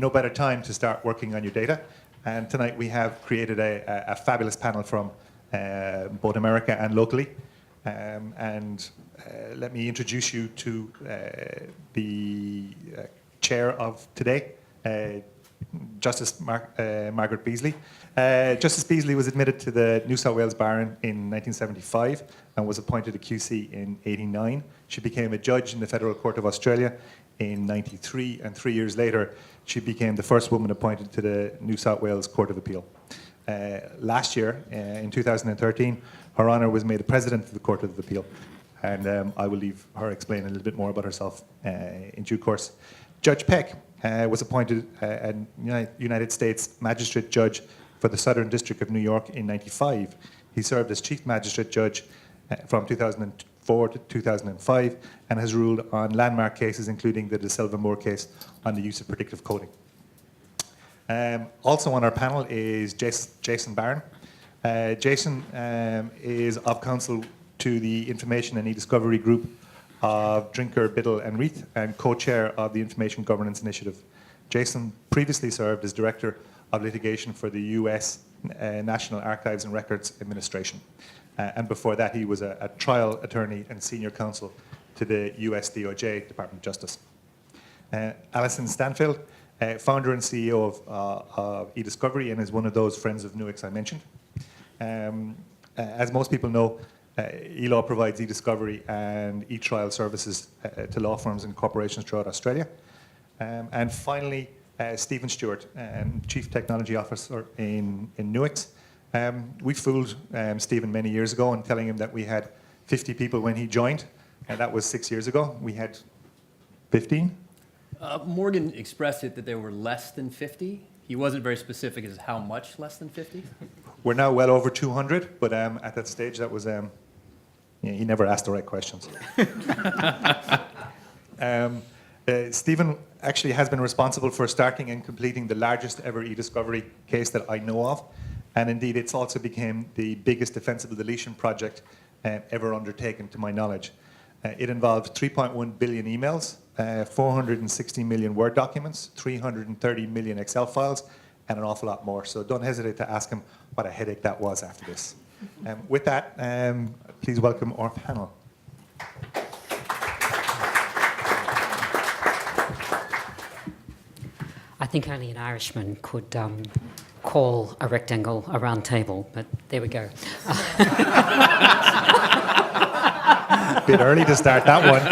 no better time to start working on your data. And tonight we have created a fabulous panel from both America and locally. Let me introduce you to the chair of today, Justice Margaret Beazley. Justice Beazley was admitted to the New South Wales Bar in 1975 and was appointed a QC in '89. She became a judge in the Federal Court of Australia in '93, and 3 years later she became the first woman appointed to the New South Wales Court of Appeal. Last year, in 2013, Her Honour was made the President of the Court of Appeal, and I will leave her explain a little bit more about herself in due course. Judge Peck was appointed a United States Magistrate Judge for the Southern District of New York in '95. He served as Chief Magistrate Judge from 2004 to 2005 and has ruled on landmark cases, including the De Silva Moore case on the use of predictive coding. Also on our panel is Jason Barron. Jason is of counsel to the Information and e.Discovery group of Drinker, Biddle and Reath, and co-chair of the Information Governance Initiative. Jason previously served as Director of Litigation for the US National Archives and Records Administration. And before that, he was a trial attorney and senior counsel to the US DOJ, Department of Justice. Alison Stanfield, founder and CEO of eDiscovery, and is one of those friends of Nuix I mentioned. As most people know, e.law provides eDiscovery and e-trial services to law firms and corporations throughout Australia. And finally, Stephen Stewart, Chief Technology Officer in Nuix. We fooled Stephen many years ago in telling him that we had 50 people when he joined, and that was 6 years ago. We had 15. Morgan expressed it that there were less than 50. He wasn't very specific as how much less than 50. We're now well over 200, but at that stage, that was he never asked the right questions. Stephen actually has been responsible for starting and completing the largest ever eDiscovery case that I know of, and indeed it's also became the biggest defensible deletion project ever undertaken to my knowledge. It involved 3.1 billion emails, 460 million Word documents, 330 million Excel files, and an awful lot more. So don't hesitate to ask him what a headache that was after this. With that, please welcome our panel. I think only an Irishman could call a rectangle a round table, but there we go. A bit early to start that one.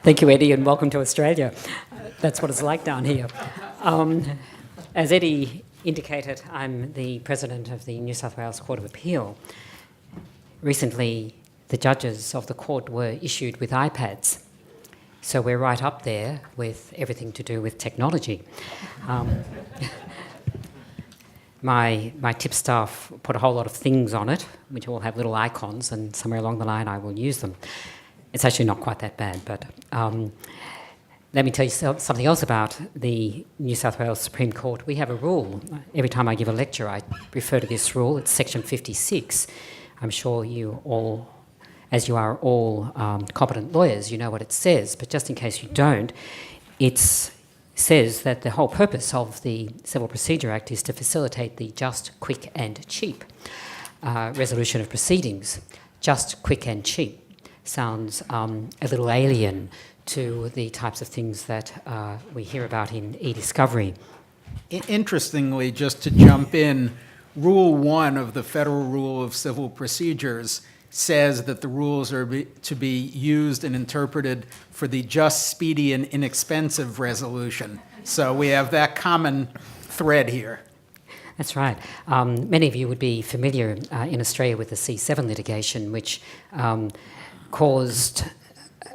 Thank you, Eddie, and welcome to Australia. That's what it's like down here. As Eddie indicated, I'm the President of the New South Wales Court of Appeal. Recently, the judges of the court were issued with iPads. So we're right up there with everything to do with technology. My tip staff put a whole lot of things on it, which all have little icons, and somewhere along the line I will use them. It's actually not quite that bad, but let me tell you something else about the New South Wales Supreme Court. We have a rule. Every time I give a lecture, I refer to this rule. It's section 56. I'm sure you all, as you are all competent lawyers, you know what it says, but just in case you don't, it says that the whole purpose of the Civil Procedure Act is to facilitate the just, quick and cheap resolution of proceedings. Just, quick and cheap sounds a little alien to the types of things that we hear about in e.Discovery. Interestingly, just to jump in, Rule 1 of the Federal Rule of Civil Procedures says that the rules are to be used and interpreted for the just, speedy, and inexpensive resolution. So we have that common thread here. That's right. Many of you would be familiar in Australia with the C7 litigation, which caused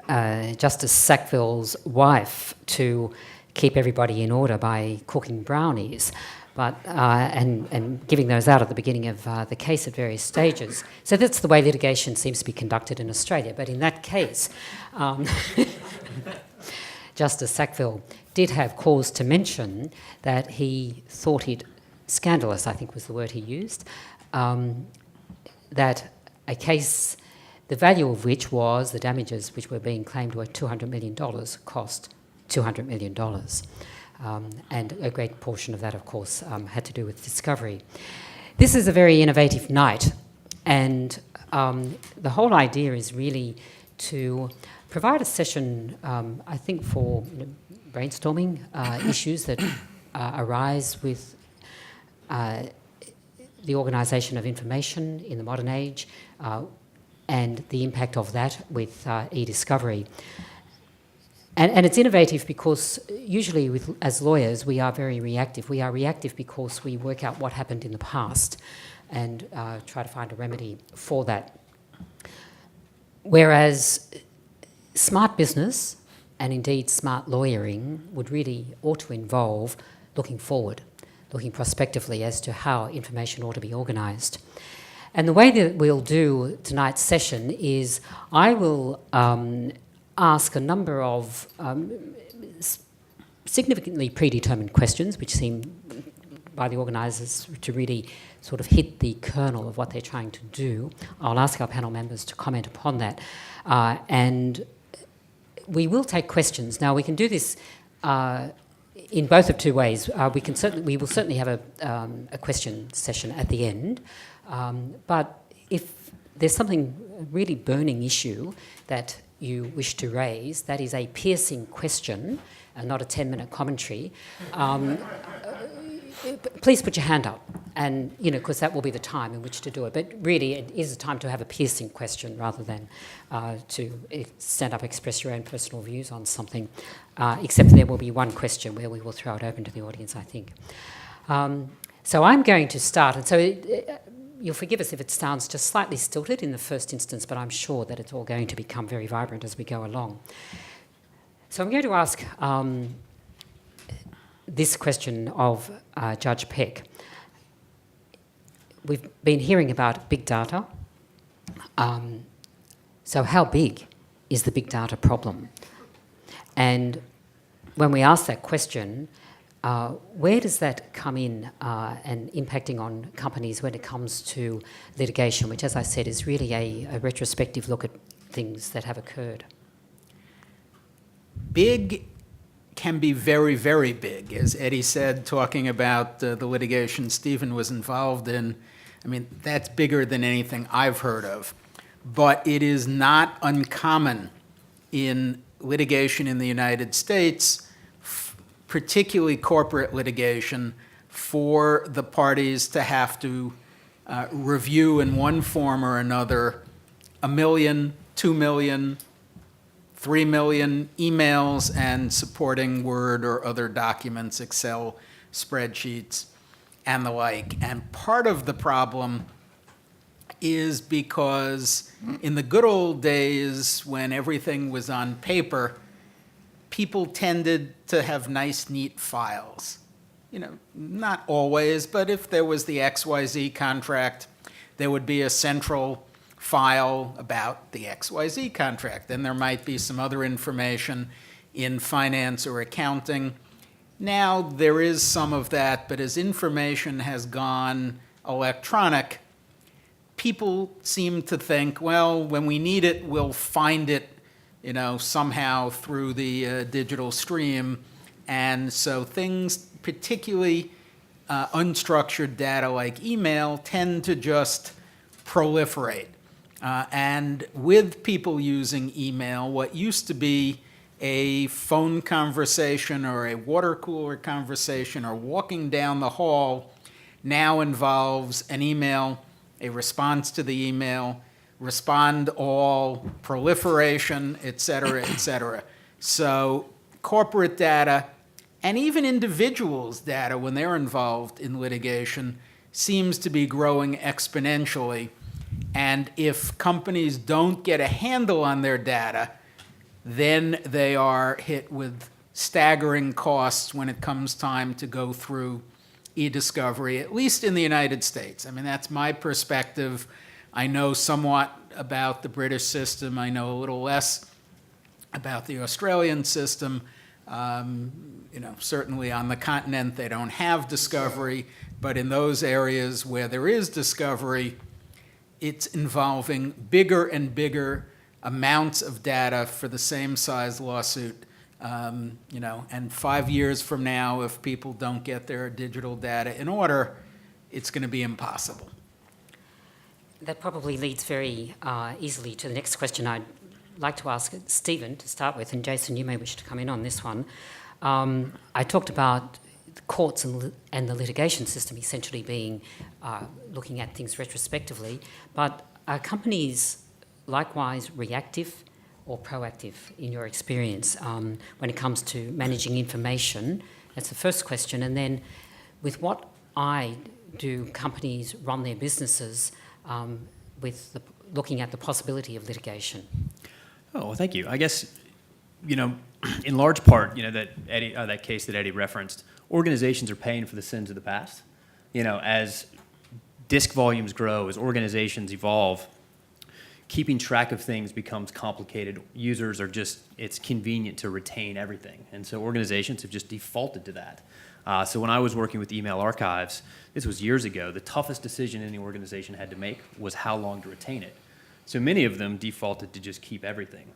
Justice Sackville's wife to keep everybody in order by cooking brownies. But and giving those out at the beginning of the case at various stages. So that's the way litigation seems to be conducted in Australia. But in that case, Justice Sackville did have cause to mention that he thought it scandalous, I think was the word he used, that a case the value of which was the damages which were being claimed were $200 million, cost $200 million. And a great portion of that, of course, had to do with discovery. This is a very innovative night, and the whole idea is really to provide a session, I think, for brainstorming issues that arise with the organisation of information in the modern age and the impact of that with eDiscovery. And it's innovative because usually as lawyers we are very reactive. We are reactive because we work out what happened in the past and try to find a remedy for that. Whereas smart business and indeed smart lawyering ought to involve looking forward, looking prospectively as to how information ought to be organised. And the way that we'll do tonight's session is I will ask a number of significantly predetermined questions, which seem by the organisers to really sort of hit the kernel of what they're trying to do. I'll ask our panel members to comment upon that. And we will take questions. Now, we can do this in both of two ways. We will certainly have a question session at the end. But if there's something, a really burning issue that you wish to raise, that is a piercing question and not a 10-minute commentary, please put your hand up, and because that will be the time in which to do it. But really, it is a time to have a piercing question rather than to stand up, express your own personal views on something. Except there will be one question where we will throw it open to the audience, I think. So I'm going to start, and so you'll forgive us if it sounds just slightly stilted in the first instance, but I'm sure that it's all going to become very vibrant as we go along. So I'm going to ask this question of Judge Peck. We've been hearing about big data. So how big is the big data problem? And when we ask that question, where does that come in and impacting on companies when it comes to litigation, which, as I said, is really a retrospective look at things that have occurred? Big can be very, very big. As Eddie said, talking about the litigation Stephen was involved in, I mean, that's bigger than anything I've heard of. But it is not uncommon in litigation in the United States, particularly corporate litigation, for the parties to have to review in one form or another 1 million, 2 million, 3 million emails and supporting Word or other documents, Excel spreadsheets, and the like. And part of the problem is because in the good old days when everything was on paper, people tended to have nice, neat files. Not always, but if there was the XYZ contract, there would be a central file about the XYZ contract. Then there might be some other information in finance or accounting. Now there is some of that, but as information has gone electronic, people seem to think, well, when we need it, we'll find it, somehow through the digital stream. And so things, particularly unstructured data like email, tend to just proliferate. And with people using email, what used to be a phone conversation or a water cooler conversation or walking down the hall now involves an email, a response to the email, respond all, proliferation, et cetera, et cetera. So corporate data and even individuals' data when they're involved in litigation seems to be growing exponentially. And if companies don't get a handle on their data, then they are hit with staggering costs when it comes time to go through eDiscovery, at least in the United States. I mean, that's my perspective. I know somewhat about the British system. I know a little less about the Australian system. Certainly on the continent, they don't have discovery, but in those areas where there is discovery, it's involving bigger and bigger amounts of data for the same size lawsuit. And 5 years from now, if people don't get their digital data in order, it's going to be impossible. That probably leads very easily to the next question I'd like to ask Stephen to start with, and Jason, you may wish to come in on this one. I talked about the courts and the litigation system essentially being looking at things retrospectively, but are companies likewise reactive or proactive in your experience when it comes to managing information? That's the first question. And then with what eye do companies run their businesses with looking at the possibility of litigation? Oh, well, thank you. I guess, in large part, that case that Eddie referenced, organizations are paying for the sins of the past. As disk volumes grow, as organizations evolve, keeping track of things becomes complicated. Users are it's convenient to retain everything. And so organizations have just defaulted to that. So when I was working with email archives, this was years ago, the toughest decision any organization had to make was how long to retain it. So many of them defaulted to just keep everything.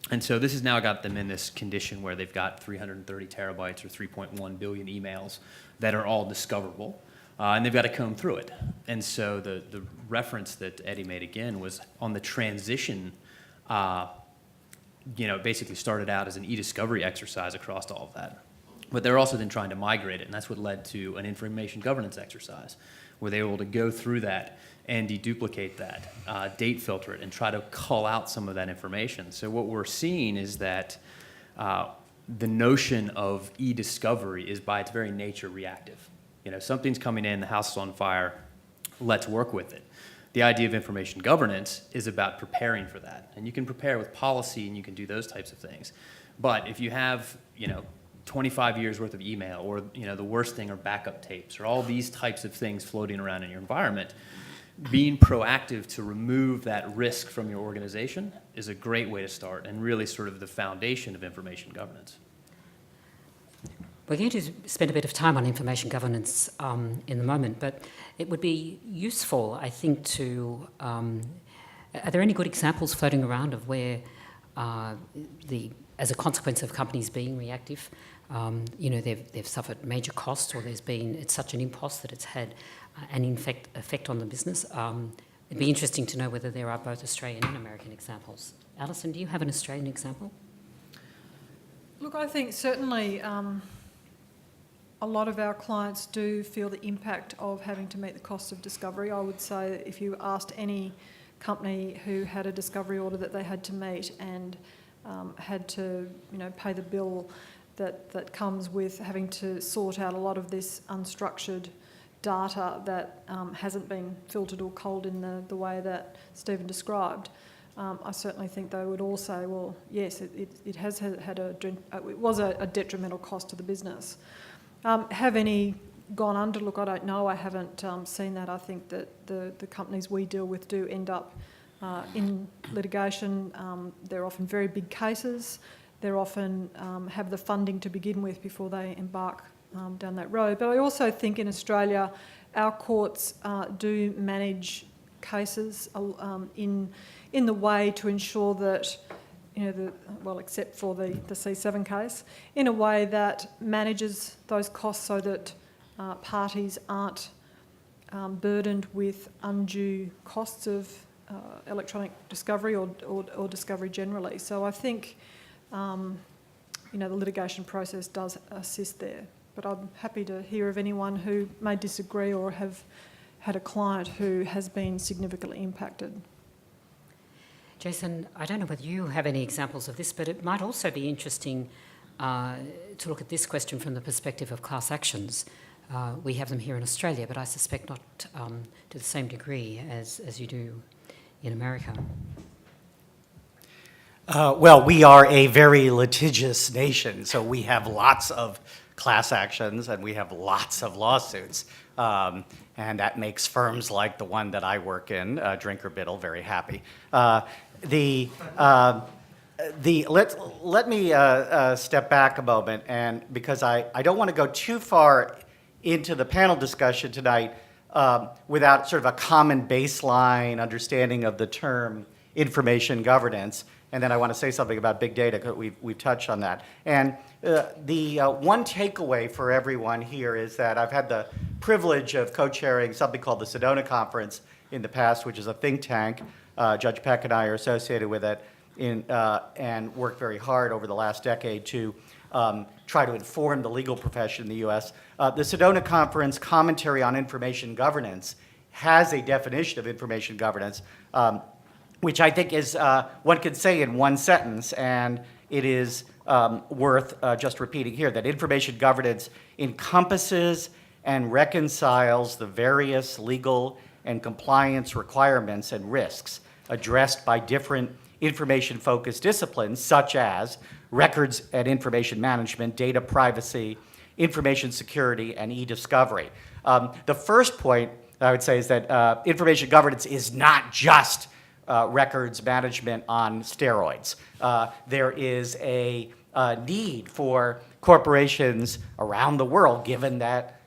And so this has now got them in this condition where they've got 330 terabytes or 3.1 billion emails that are all discoverable, and they've got to comb through it. And so the reference that Eddie made again was on the transition, basically started out as an e.Discovery exercise across all of that. But they're also then trying to migrate it, and that's what led to an information governance exercise, where they were able to go through that and deduplicate that, date filter it, and try to cull out some of that information. So what we're seeing is that the notion of e.Discovery is by its very nature reactive. Something's coming in, the house is on fire, let's work with it. The idea of information governance is about preparing for that. And you can prepare with policy and you can do those types of things. But if you have, 25 years worth of email, or the worst thing are backup tapes, or all these types of things floating around in your environment, being proactive to remove that risk from your organization is a great way to start, and really sort of the foundation of information governance. We're going to spend a bit of time on information governance in the moment, but it would be useful, I think, to... are there any good examples floating around of where as a consequence of companies being reactive, they've suffered major costs, or it's such an impost that it's had an effect on the business? It'd be interesting to know whether there are both Australian and American examples. Alison, do you have an Australian example? Look, I think certainly a lot of our clients do feel the impact of having to meet the costs of discovery. I would say that if you asked any company who had a discovery order that they had to meet and had to, pay the bill that comes with having to sort out a lot of this unstructured data that hasn't been filtered or culled in the way that Stephen described, I certainly think they would all say, well, yes, it has had it was a detrimental cost to the business. Have any gone under? Look, I don't know. I haven't seen that. I think that the companies we deal with do end up in litigation. They're often very big cases. They're often have the funding to begin with before they embark down that road. But I also think in Australia, our courts do manage cases in the way to ensure that, except for the C7 case, in a way that manages those costs so that parties aren't burdened with undue costs of electronic discovery or discovery generally. So I think, the litigation process does assist there. But I'm happy to hear of anyone who may disagree or have had a client who has been significantly impacted. Jason, I don't know whether you have any examples of this, but it might also be interesting to look at this question from the perspective of class actions. We have them here in Australia, but I suspect not to the same degree as you do in America. Well, we are a very litigious nation, so we have lots of class actions and we have lots of lawsuits. And that makes firms like the one that I work in, Biddle, very happy. Let me step back a moment, and because I don't want to go too far into the panel discussion tonight, without sort of a common baseline understanding of the term information governance. And then I want to say something about big data, because we've touched on that. And the one takeaway for everyone here is that I've had the privilege of co-chairing something called the Sedona Conference in the past, which is a think tank. Judge Peck and I are associated with it and worked very hard over the last decade to try to inform the legal profession in the U.S. The Sedona Conference Commentary on Information Governance has a definition of information governance, which I think is, one could say in one sentence, and it is worth just repeating here, that information governance encompasses and reconciles the various legal and compliance requirements and risks addressed by different information-focused disciplines, such as records and information management, data privacy, information security, and e-discovery. The first point I would say is that information governance is not just records management on steroids. There is a need for corporations around the world, given that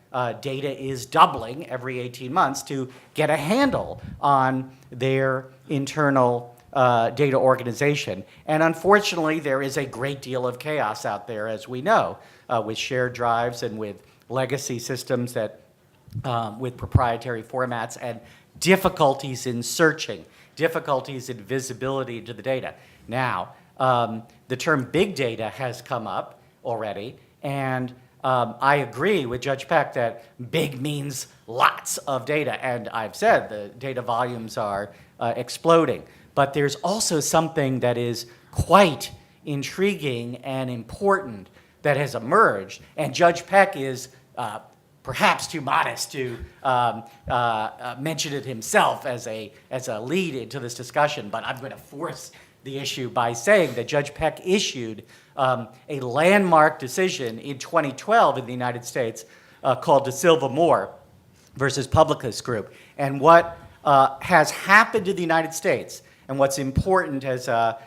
data is doubling every 18 months, to get a handle on their internal data organization. And unfortunately, there is a great deal of chaos out there, as we know, with shared drives and with legacy systems that, with proprietary formats, and difficulties in searching, difficulties in visibility to the data. Now, the term big data has come up already, and I agree with Judge Peck that big means lots of data, and I've said the data volumes are exploding. But there's also something that is quite intriguing and important that has emerged, and Judge Peck is perhaps too modest to mention it himself as a lead into this discussion, but I'm going to force the issue by saying that Judge Peck issued a landmark decision in 2012 in the United States called De Silva Moore versus Publicis Group. And what has happened in the United States, and what's important as a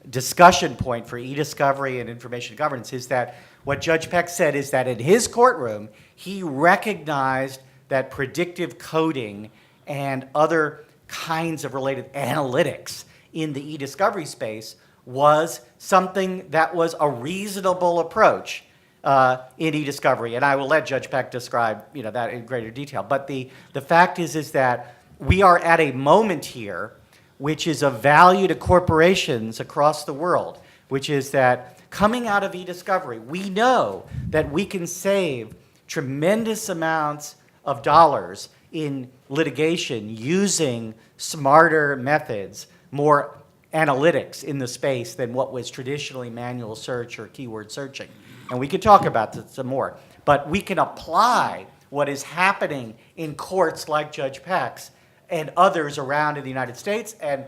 discussion point for e-discovery and information governance, is that what Judge Peck said is that in his courtroom, he recognized that predictive coding and other kinds of related analytics in the e-discovery space was something that was a reasonable approach in e-discovery. And I will let Judge Peck describe that in greater detail. But the fact is that we are at a moment here which is of value to corporations across the world, which is that coming out of e-discovery, we know that we can save tremendous amounts of dollars in litigation using smarter methods, more analytics in the space than what was traditionally manual search or keyword searching. And we could talk about this some more. But we can apply what is happening in courts like Judge Peck's and others around in the United States and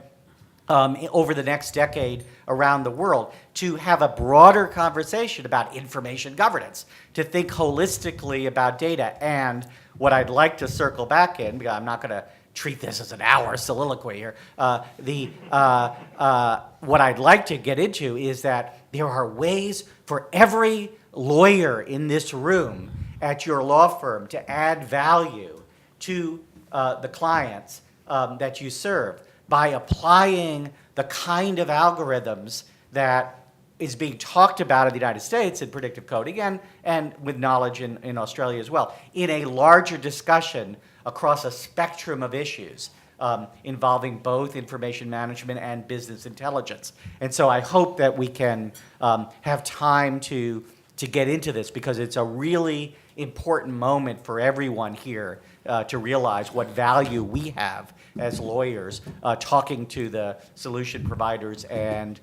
over the next decade around the world to have a broader conversation about information governance, to think holistically about data. And what I'd like to circle back in, because I'm not going to treat this as an hour soliloquy here, what I'd like to get into is that there are ways for every lawyer in this room at your law firm to add value to the clients that you serve by applying the kind of algorithms that is being talked about in the United States in predictive coding and with knowledge in Australia as well, in a larger discussion across a spectrum of issues involving both information management and business intelligence. And so I hope that we can have time to get into this, because it's a really important moment for everyone here to realize what value we have as lawyers talking to the solution providers and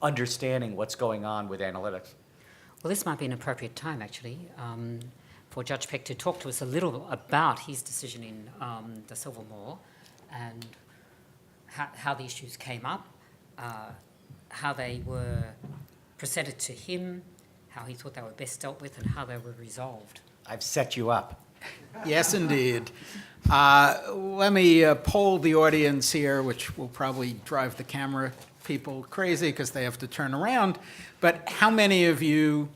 understanding what's going on with analytics. Well, this might be an appropriate time, actually, for Judge Peck to talk to us a little about his decision in De Silva Moore and how the issues came up, how they were presented to him, how he thought they were best dealt with, and how they were resolved. I've set you up. Yes, indeed. Let me poll the audience here, which will probably drive the camera people crazy because they have to turn around. But how many of you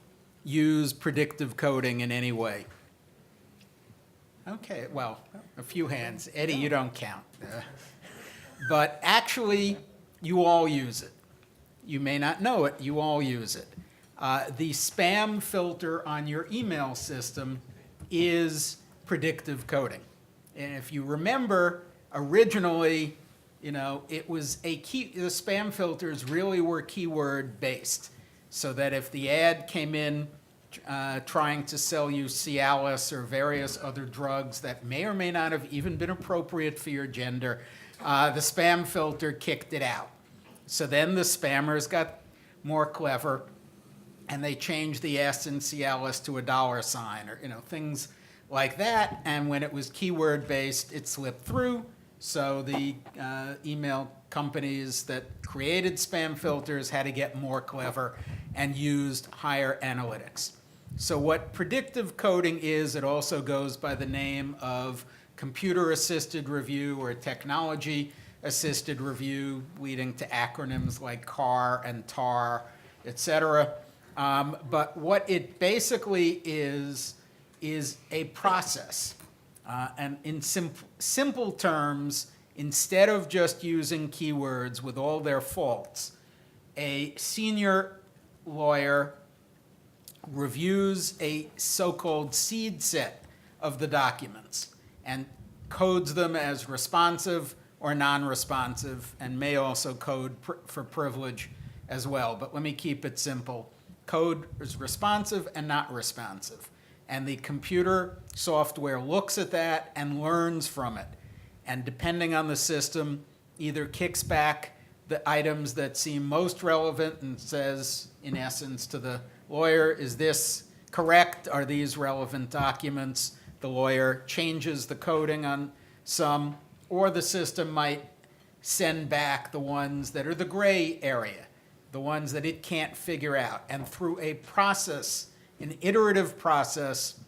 use predictive coding in any way? Okay, well, a few hands. Eddie, you don't count. But actually, you all use it. You may not know it, you all use it. The spam filter on your email system is predictive coding. And if you remember, originally, it was the spam filters really were keyword based. So that if the ad came in trying to sell you Cialis or various other drugs that may or may not have even been appropriate for your gender, the spam filter kicked it out. So then the spammers got more clever, and they changed the S in Cialis to a $sign, or things like that. And when it was keyword based, it slipped through. So the email companies that created spam filters had to get more clever and used higher analytics. So what predictive coding is, it also goes by the name of computer-assisted review or technology-assisted review, leading to acronyms like CAR and TAR, et cetera. But what it basically is a process. And in simple terms, instead of just using keywords with all their faults, a senior lawyer reviews a so-called seed set of the documents and codes them as responsive or non-responsive, and may also code for privilege as well. But let me keep it simple. Code is responsive and not responsive. And the computer software looks at that and learns from it. And depending on the system, either kicks back the items that seem most relevant and says, in essence, to the lawyer, is this correct? Are these relevant documents? The lawyer changes the coding on some, or the system might send back the ones that are the gray area, the ones that it can't figure out. And through a process, an iterative process,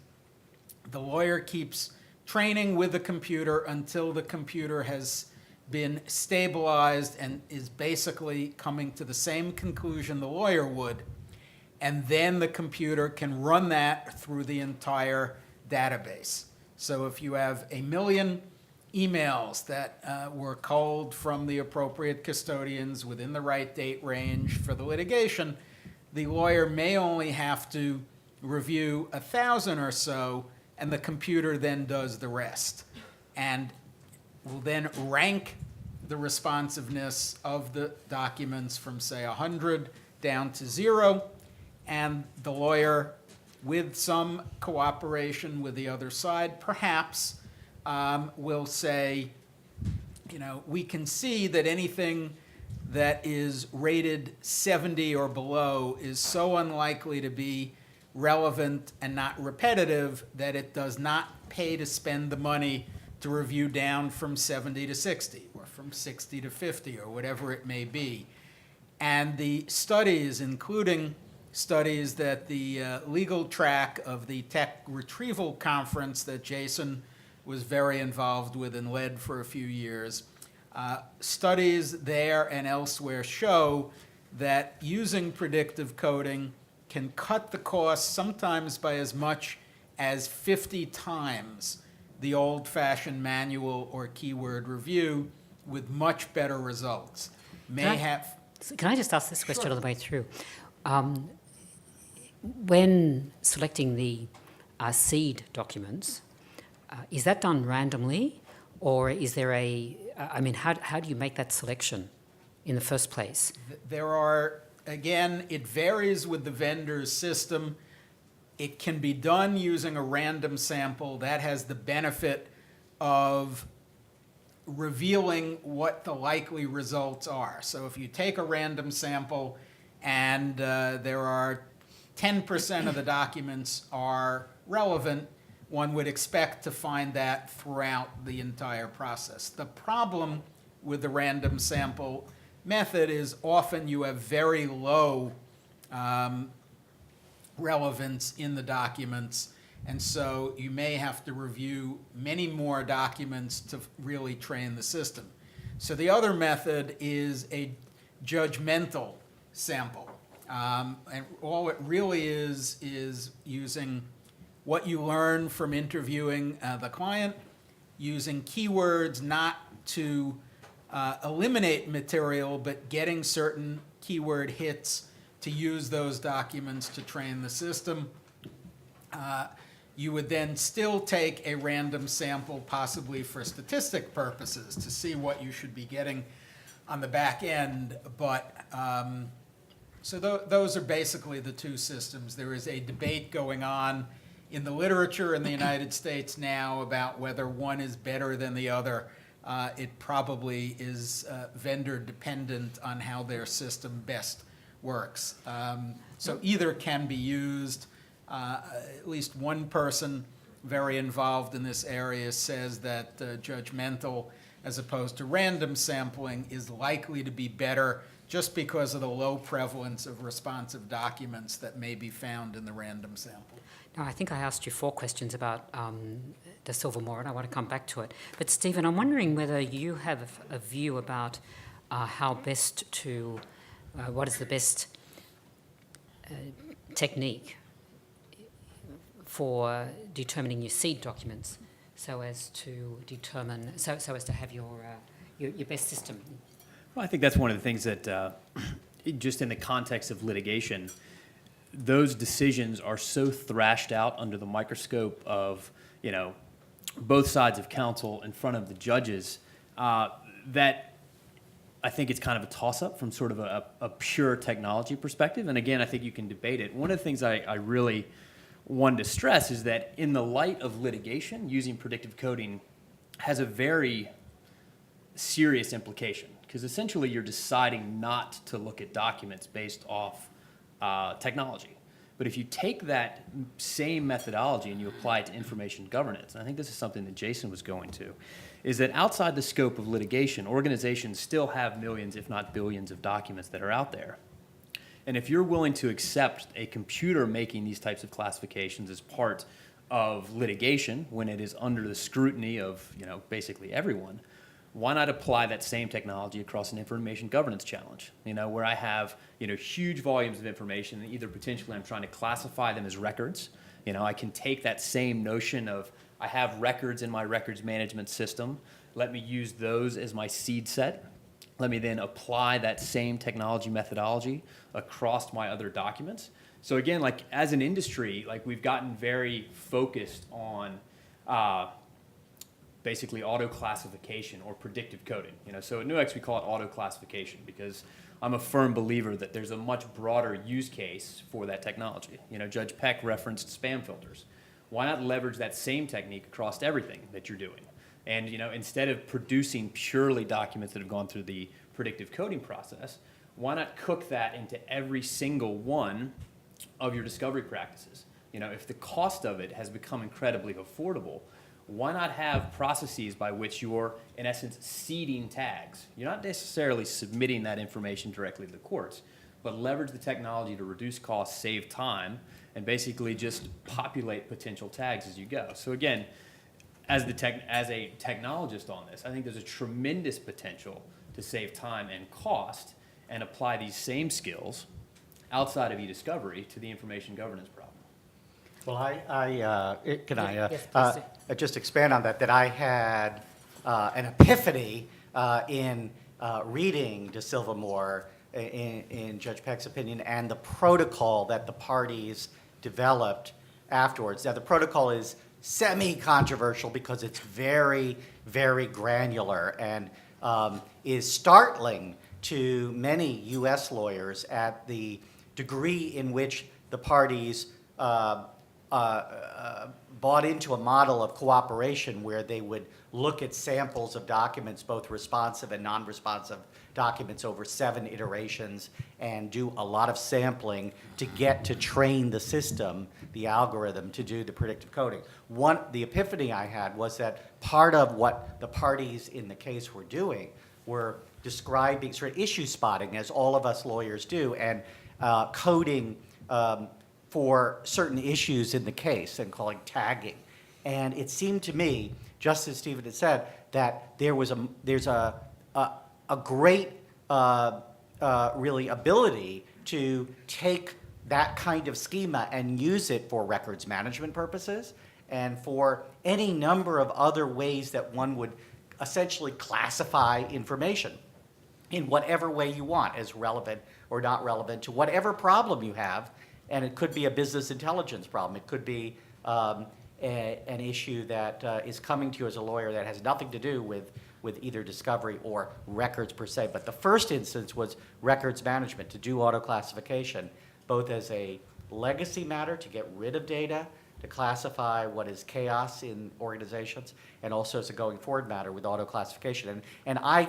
the lawyer keeps training with the computer until the computer has been stabilized and is basically coming to the same conclusion the lawyer would. And then the computer can run that through the entire database. So if you have 1 million emails that were culled from the appropriate custodians within the right date range for the litigation, the lawyer may only have to review 1,000 or so, and the computer then does the rest. And will then rank the responsiveness of the documents from, say, 100 down to 0, and the lawyer, with some cooperation with the other side, perhaps, will say, we can see that anything that is rated 70 or below is so unlikely to be relevant and not repetitive that it does not pay to spend the money to review down from 70 to 60 or from 60 to 50 or whatever it may be. And the studies, including studies that the legal track of the Tech Retrieval Conference that Jason was very involved with and led for a few years, studies there and elsewhere show that using predictive coding can cut the cost sometimes by as much as 50 times the old-fashioned manual or keyword review, with much better results. Can I just ask this question all the way through? When selecting the seed documents, is that done randomly, or is there how do you make that selection in the first place? There are, again, it varies with the vendor's system. It can be done using a random sample. That has the benefit of revealing what the likely results are. So if you take a random sample and there are 10% of the documents are relevant, one would expect to find that throughout the entire process. The problem with the random sample method is often you have very low relevance in the documents, and so you may have to review many more documents to really train the system. So the other method is a judgmental sample. And all it really is using what you learn from interviewing the client, using keywords not to eliminate material, but getting certain keyword hits to use those documents to train the system. You would then still take a random sample, possibly for statistic purposes, to see what you should be getting on the back end. But so those are basically the two systems. There is a debate going on in the literature in the United States now about whether one is better than the other. It probably is vendor dependent on how their system best works. So either can be used. At least one person very involved in this area says that judgmental as opposed to random sampling is likely to be better just because of the low prevalence of responsive documents that may be found in the random sample. Now, I think I asked you 4 questions about the Silvermore, and I want to come back to it. But Stephen, I'm wondering whether you have a view about how best to, what is the best technique for determining your seed documents, so as to determine, so as to have your best system. Well, I think that's one of the things that, just in the context of litigation, those decisions are so thrashed out under the microscope of, both sides of counsel in front of the judges, that I think it's kind of a toss-up from sort of a pure technology perspective. And again, I think you can debate it. One of the things I really wanted to stress is that in the light of litigation, using predictive coding has a very serious implication, because essentially you're deciding not to look at documents based off technology. But if you take that same methodology and you apply it to information governance, and I think this is something that Jason was going to, is that outside the scope of litigation, organizations still have millions, if not billions, of documents that are out there. And if you're willing to accept a computer making these types of classifications as part of litigation when it is under the scrutiny of, basically everyone, why not apply that same technology across an information governance challenge, where I have, huge volumes of information, and either potentially I'm trying to classify them as records. I can take that same notion of I have records in my records management system. Let me use those as my seed set. Let me then apply that same technology methodology across my other documents. So again, as an industry, we've gotten very focused on basically auto classification or predictive coding. So at Nuix we call it auto classification because I'm a firm believer that there's a much broader use case for that technology. Judge Peck referenced spam filters. Why not leverage that same technique across everything that you're doing? And instead of producing purely documents that have gone through the predictive coding process, why not cook that into every single one of your discovery practices? If the cost of it has become incredibly affordable, why not have processes by which you're, in essence, seeding tags? You're not necessarily submitting that information directly to the courts, but leverage the technology to reduce costs, save time, and basically just populate potential tags as you go. So again, as a technologist on this, I think there's a tremendous potential to save time and cost and apply these same skills outside of eDiscovery to the information governance problem. Well, can I Yes, please do. just expand on that I had an epiphany in reading De Silvermore in Judge Peck's opinion and the protocol that the parties developed afterwards. Now, the protocol is semi-controversial because it's very, very granular and is startling to many U.S. lawyers at the degree in which the parties bought into a model of cooperation where they would look at samples of documents, both responsive and non-responsive documents over 7 iterations and do a lot of sampling to get to train the system, the algorithm, to do the predictive coding. The epiphany I had was that part of what the parties in the case were doing were describing sort of issue spotting, as all of us lawyers do, and coding for certain issues in the case and calling tagging. And it seemed to me, just as Stephen had said, that there's a great really ability to take that kind of schema and use it for records management purposes and for any number of other ways that one would essentially classify information in whatever way you want, as relevant or not relevant to whatever problem you have. And it could be a business intelligence problem. It could be an issue that is coming to you as a lawyer that has nothing to do with either discovery or records per se. But the first instance was records management, to do auto-classification, both as a legacy matter to get rid of data, to classify what is chaos in organizations, and also as a going forward matter with auto-classification. And I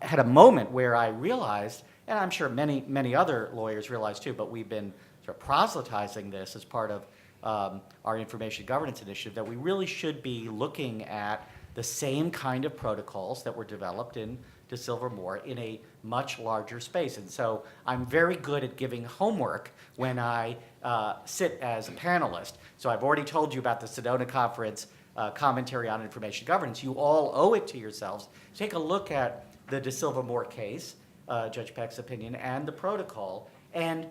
had a moment where I realized, and I'm sure many other lawyers realize too, but we've been sort of proselytizing this as part of our information governance initiative, that we really should be looking at the same kind of protocols that were developed in DeSilva Moore in a much larger space. And so I'm very good at giving homework when I sit as a panelist. So I've already told you about the Sedona Conference commentary on information governance. You all owe it to yourselves. Take a look at the DeSilva Moore case, Judge Peck's opinion, and the protocol, and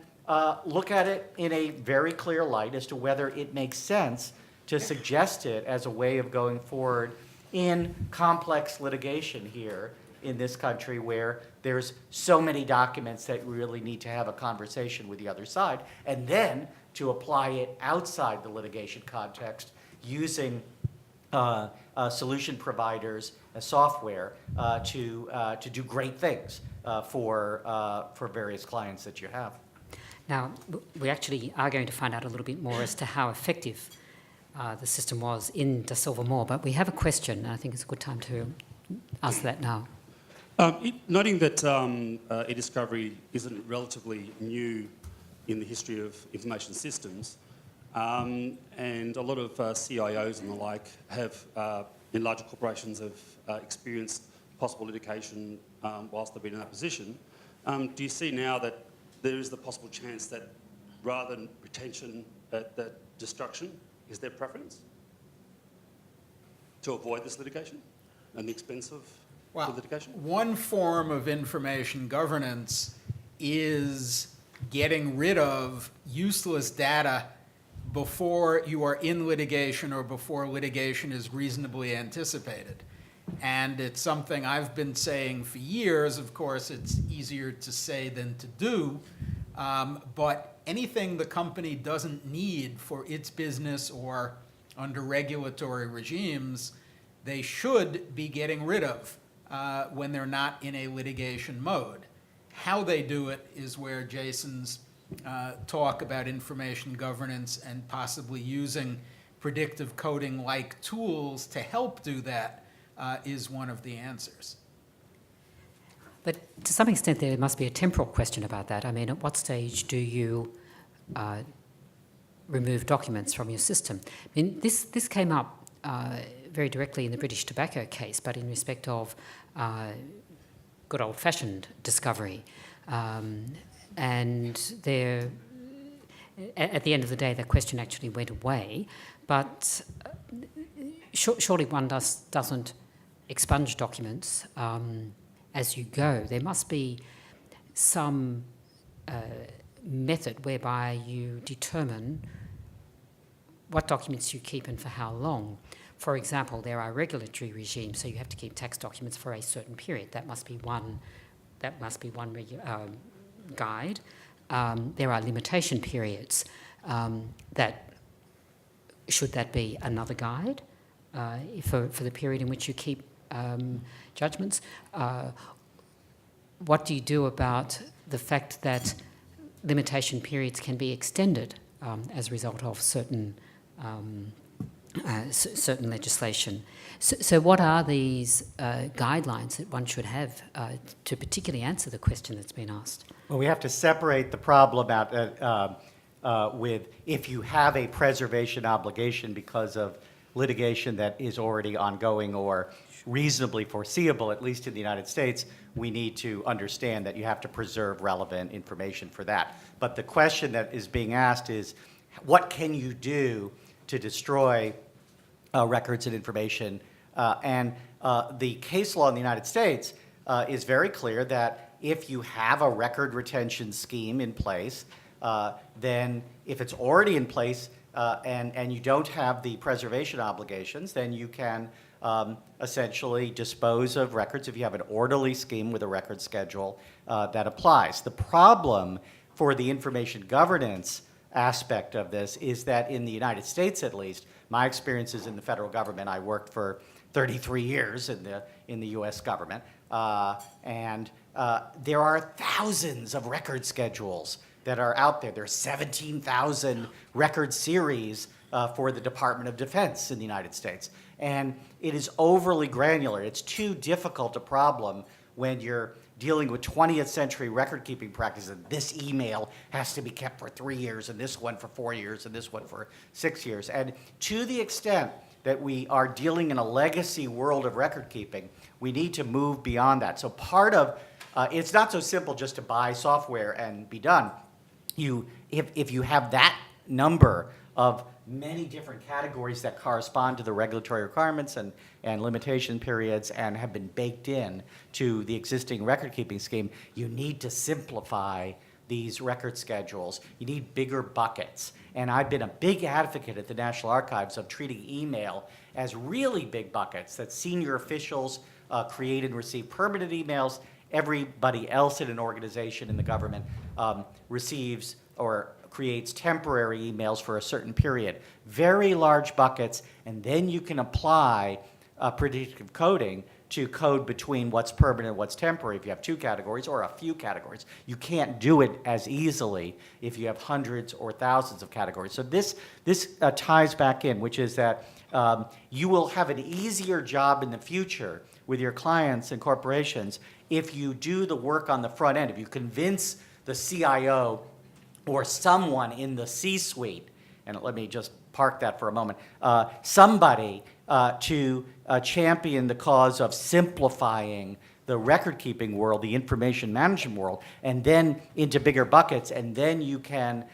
look at it in a very clear light as to whether it makes sense to suggest it as a way of going forward in complex litigation here in this country, where there's so many documents that we really need to have a conversation with the other side, and then to apply it outside the litigation context using solution providers, software to do great things for various clients that you have. Now, we actually are going to find out a little bit more as to how effective the system was in DeSilva Moore, but we have a question, and I think it's a good time to ask that now. Noting that eDiscovery isn't relatively new in the history of information systems, and a lot of CIOs and the like have, in larger corporations, have experienced possible litigation whilst they've been in that position. Do you see now that there is the possible chance that rather than retention, that destruction is their preference to avoid this litigation and the expense of the litigation? One form of information governance is getting rid of useless data before you are in litigation or before litigation is reasonably anticipated. And it's something I've been saying for years. Of course, it's easier to say than to do. But anything the company doesn't need for its business or under regulatory regimes, they should be getting rid of when they're not in a litigation mode. How they do it is where Jason's talk about information governance and possibly using predictive coding-like tools to help do that is one of the answers. But to some extent, there must be a temporal question about that. I mean, at what stage do you remove documents from your system? I mean, this came up very directly in the British Tobacco case, but in respect of good old-fashioned discovery. And there, at the end of the day, that question actually went away. But surely one doesn't expunge documents as you go. There must be some method whereby you determine what documents you keep and for how long. For example, there are regulatory regimes, so you have to keep tax documents for a certain period. That must be one. Guide. There are limitation periods. That should that be another guide for the period in which you keep judgments? What do you do about the fact that limitation periods can be extended as a result of certain legislation? So what are these guidelines that one should have to particularly answer the question that's been asked? Well, we have to separate the problem out with if you have a preservation obligation because of litigation that is already ongoing or reasonably foreseeable, at least in the United States, we need to understand that you have to preserve relevant information for that. But the question that is being asked is, what can you do to destroy records and information? And the case law in the United States is very clear that if you have a record retention scheme in place, then if it's already in place and you don't have the preservation obligations, then you can essentially dispose of records if you have an orderly scheme with a record schedule that applies. The problem for the information governance aspect of this is that in the United States, at least, my experiences in the federal government, I worked for 33 years in the U.S. government, and there are thousands of record schedules that are out there. There are 17,000 record series for the Department of Defense in the United States. And it is overly granular. It's too difficult a problem when you're dealing with 20th century record-keeping practices. This email has to be kept for 3 years, and this one for 4 years, and this one for 6 years. And to the extent that we are dealing in a legacy world of record-keeping, we need to move beyond that. So part of, it's not so simple just to buy software and be done. If you have that number of many different categories that correspond to the regulatory requirements and limitation periods and have been baked in to the existing record-keeping scheme, you need to simplify these record schedules. You need bigger buckets. And I've been a big advocate at the National Archives of treating email as really big buckets that senior officials create and receive permanent emails. Everybody else in an organization in the government receives or creates temporary emails for a certain period. Very large buckets, and then you can apply predictive coding to code between what's permanent and what's temporary if you have 2 categories or a few categories. You can't do it as easily if you have hundreds or thousands of categories. So this ties back in, which is that you will have an easier job in the future with your clients and corporations if you do the work on the front end, if you convince the CIO or someone in the C-suite, and let me just park that for a moment, somebody to champion the cause of simplifying the record-keeping world, the information management world, and then into bigger buckets, and then you can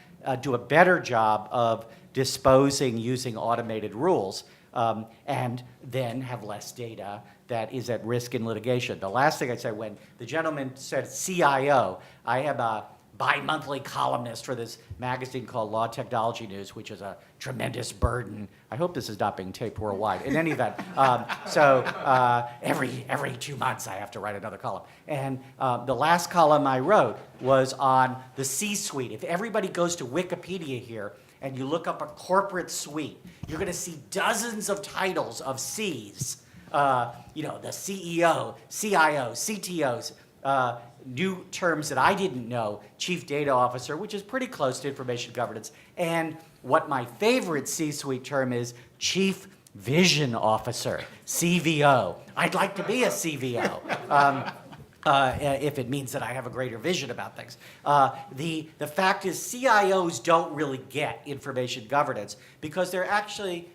do a better job of disposing using automated rules, and then have less data that is at risk in litigation. The last thing I'd say, when the gentleman said CIO, I have a bi-monthly columnist for this magazine called Law Technology News, which is a tremendous burden. I hope this is not being taped worldwide. In any event, every 2 months I have to write another column. And the last column I wrote was on the C-suite. If everybody goes to Wikipedia here and you look up a corporate suite, you're going to see dozens of titles of Cs. The CEO, CIO, CTOs, new terms that I didn't know, Chief Data Officer, which is pretty close to information governance, and what my favorite C-suite term is, Chief Vision Officer, CVO. I'd like to be a CVO. If it means that I have a greater vision about things. The fact is CIOs don't really get information governance because they're actually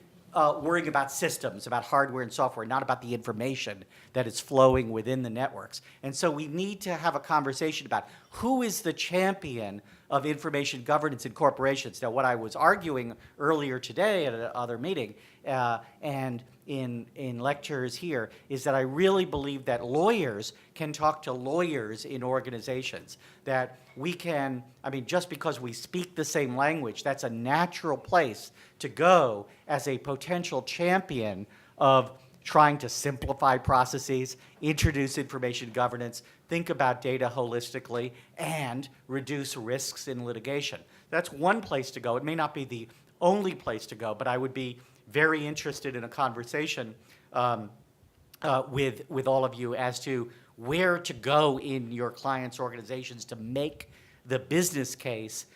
worrying about systems, about hardware and software, not about the information that is flowing within the networks. And so we need to have a conversation about who is the champion of information governance in corporations. Now, what I was arguing earlier today at another meeting and in lectures here is that I really believe that lawyers can talk to lawyers in organizations, that we can, just because we speak the same language, that's a natural place to go as a potential champion of trying to simplify processes, introduce information governance, think about data holistically, and reduce risks in litigation. That's one place to go. It may not be the only place to go, but I would be very interested in a conversation with all of you as to where to go in your clients' organizations to make the business case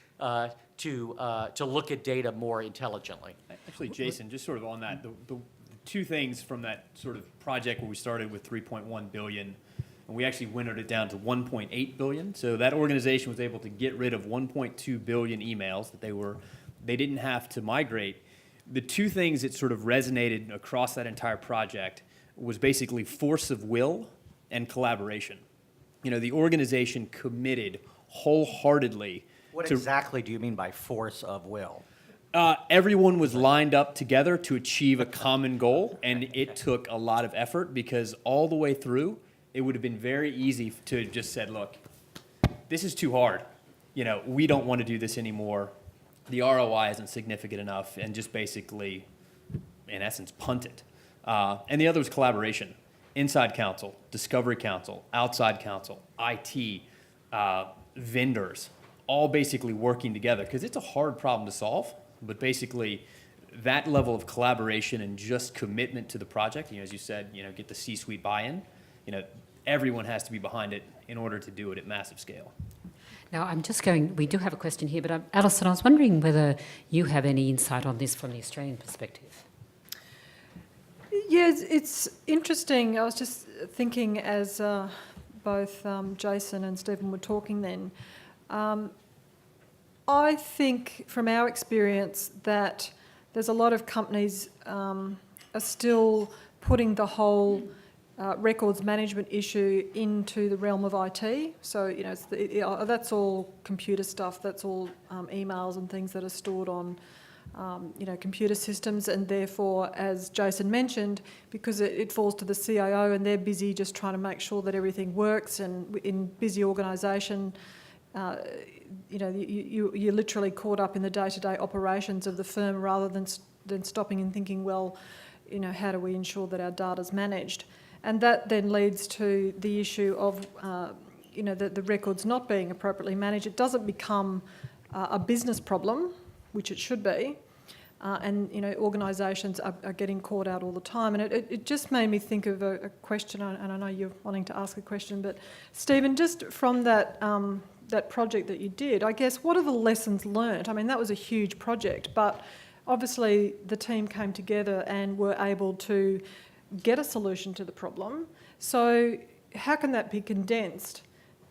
to look at data more intelligently. Actually, Jason, just sort of on that, the 2 things from that sort of project where we started with 3.1 billion, and we actually winnowed it down to 1.8 billion. So that organization was able to get rid of 1.2 billion emails that they didn't have to migrate. The 2 things that sort of resonated across that entire project was basically force of will and collaboration. The organization committed wholeheartedly. What exactly do you mean by force of will? Everyone was lined up together to achieve a common goal, and it took a lot of effort because all the way through, it would have been very easy to just said, look, this is too hard. we don't want to do this anymore. The ROI isn't significant enough, and just basically, in essence, punt it. And the other was collaboration. Inside counsel, discovery counsel, outside counsel, IT, vendors, all basically working together, because it's a hard problem to solve, but basically that level of collaboration and just commitment to the project, as you said, get the C-suite buy-in, everyone has to be behind it in order to do it at massive scale. Now, we do have a question here, but Alison, I was wondering whether you have any insight on this from the Australian perspective. Yeah, it's interesting. I was just thinking as both Jason and Stephen were talking then. I think from our experience that there's a lot of companies are still putting the whole records management issue into the realm of IT. So, that's all computer stuff, that's all emails and things that are stored on computer systems, and therefore, as Jason mentioned, because it falls to the CIO and they're busy just trying to make sure that everything works, and in busy organisation, you're literally caught up in the day-to-day operations of the firm rather than stopping and thinking, well, how do we ensure that our data's managed? And that then leads to the issue of, the records not being appropriately managed. It doesn't become a business problem, which it should be, and organisations are getting caught out all the time. And it just made me think of a question, and I know you're wanting to ask a question, but Stephen, just from that project that you did, I guess, what are the lessons learnt? I mean, that was a huge project, but obviously the team came together and were able to get a solution to the problem. So how can that be condensed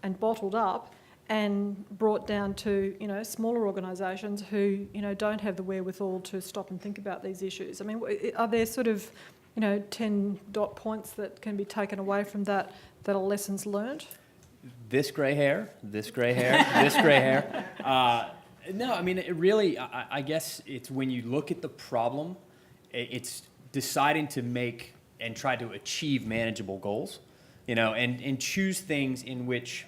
and bottled up and brought down to smaller organisations who don't have the wherewithal to stop and think about these issues? I mean, are there sort of 10 dot points that can be taken away from that are lessons learnt? This grey hair, this grey hair, this grey hair. No, I mean, it really, I guess it's when you look at the problem, it's deciding to make and try to achieve manageable goals, and choose things in which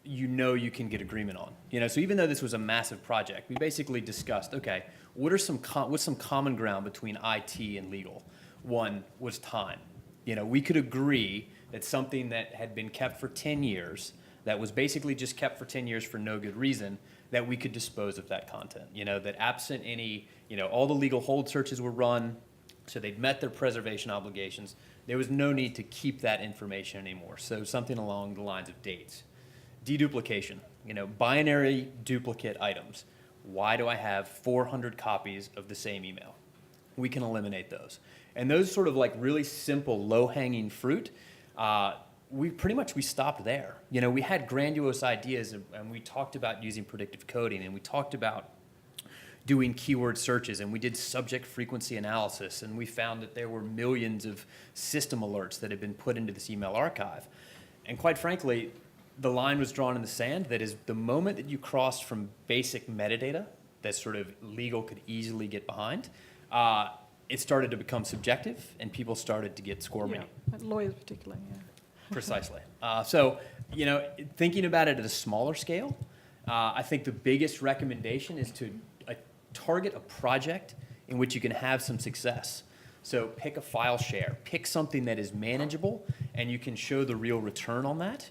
you can get agreement on. So even though this was a massive project, we basically discussed, okay, what's some common ground between IT and legal? One was time. We could agree that something that had been kept for 10 years, that was basically just kept for 10 years for no good reason, that we could dispose of that content. That absent any, all the legal hold searches were run, so they'd met their preservation obligations. There was no need to keep that information anymore. So something along the lines of dates. Deduplication, binary duplicate items. Why do I have 400 copies of the same email? We can eliminate those. And those sort of like really simple, low-hanging fruit, we stopped there. We had grandiose ideas, and we talked about using predictive coding, and we talked about doing keyword searches, and we did subject frequency analysis, and we found that there were millions of system alerts that had been put into this email archive. And quite frankly, the line was drawn in the sand that is the moment that you crossed from basic metadata that sort of legal could easily get behind, it started to become subjective, and people started to get squirmy. Yeah, lawyers particularly, yeah. Precisely. So, thinking about it at a smaller scale, I think the biggest recommendation is to target a project in which you can have some success. So pick a file share, pick something that is manageable, and you can show the real return on that.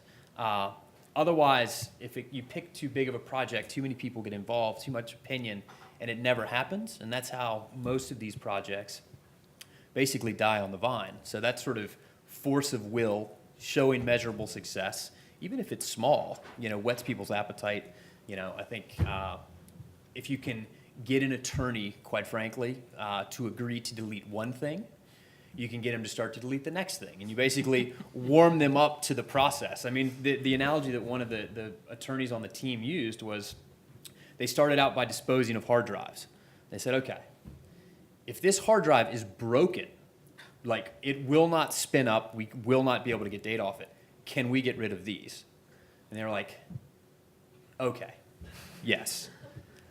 Otherwise, if you pick too big of a project, too many people get involved, too much opinion, and it never happens. And that's how most of these projects basically die on the vine. So that sort of force of will, showing measurable success, even if it's small, whets people's appetite. I think if you can get an attorney, quite frankly, to agree to delete one thing, you can get them to start to delete the next thing. And you basically warm them up to the process. I mean, the analogy that one of the attorneys on the team used was they started out by disposing of hard drives. They said, okay, if this hard drive is broken, like it will not spin up, we will not be able to get data off it, can we get rid of these? And they were like, okay, yes.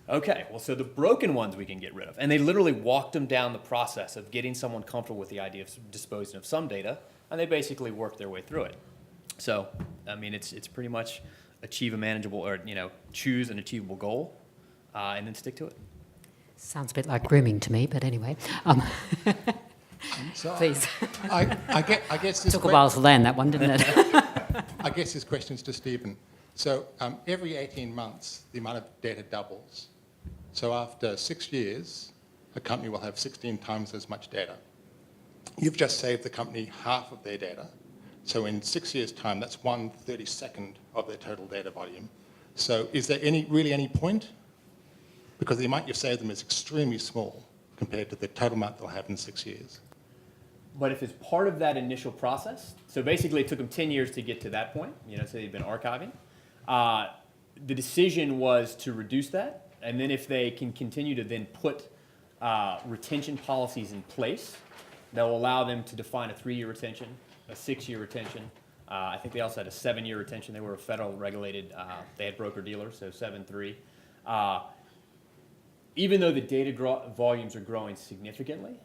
Okay, well, so the broken ones we can get rid of. And they literally walked them down the process of getting someone comfortable with the idea of disposing of some data, and they basically worked their way through it. So, I mean, it's pretty much achieve a manageable or, choose an achievable goal and then stick to it. Sounds a bit like grooming to me, but anyway. So Please. I guess this Took a while to land that one, didn't it? I guess this question's to Stephen. So every 18 months, the amount of data doubles. So after 6 years, a company will have 16 times as much data. You've just saved the company half of their data. So in 6 years' time, that's 1/32 of their total data volume. So is there really any point? Because the amount you've saved them is extremely small compared to the total amount they'll have in 6 years. But if it's part of that initial process, so basically it took them 10 years to get to that point, so they've been archiving. The decision was to reduce that, and then if they can continue to then put retention policies in place, that will allow them to define a 3-year retention, a 6-year retention. I think they also had a 7-year retention. They were a federal regulated, they had broker-dealers, so 7-3. Even though the data volumes are growing significantly,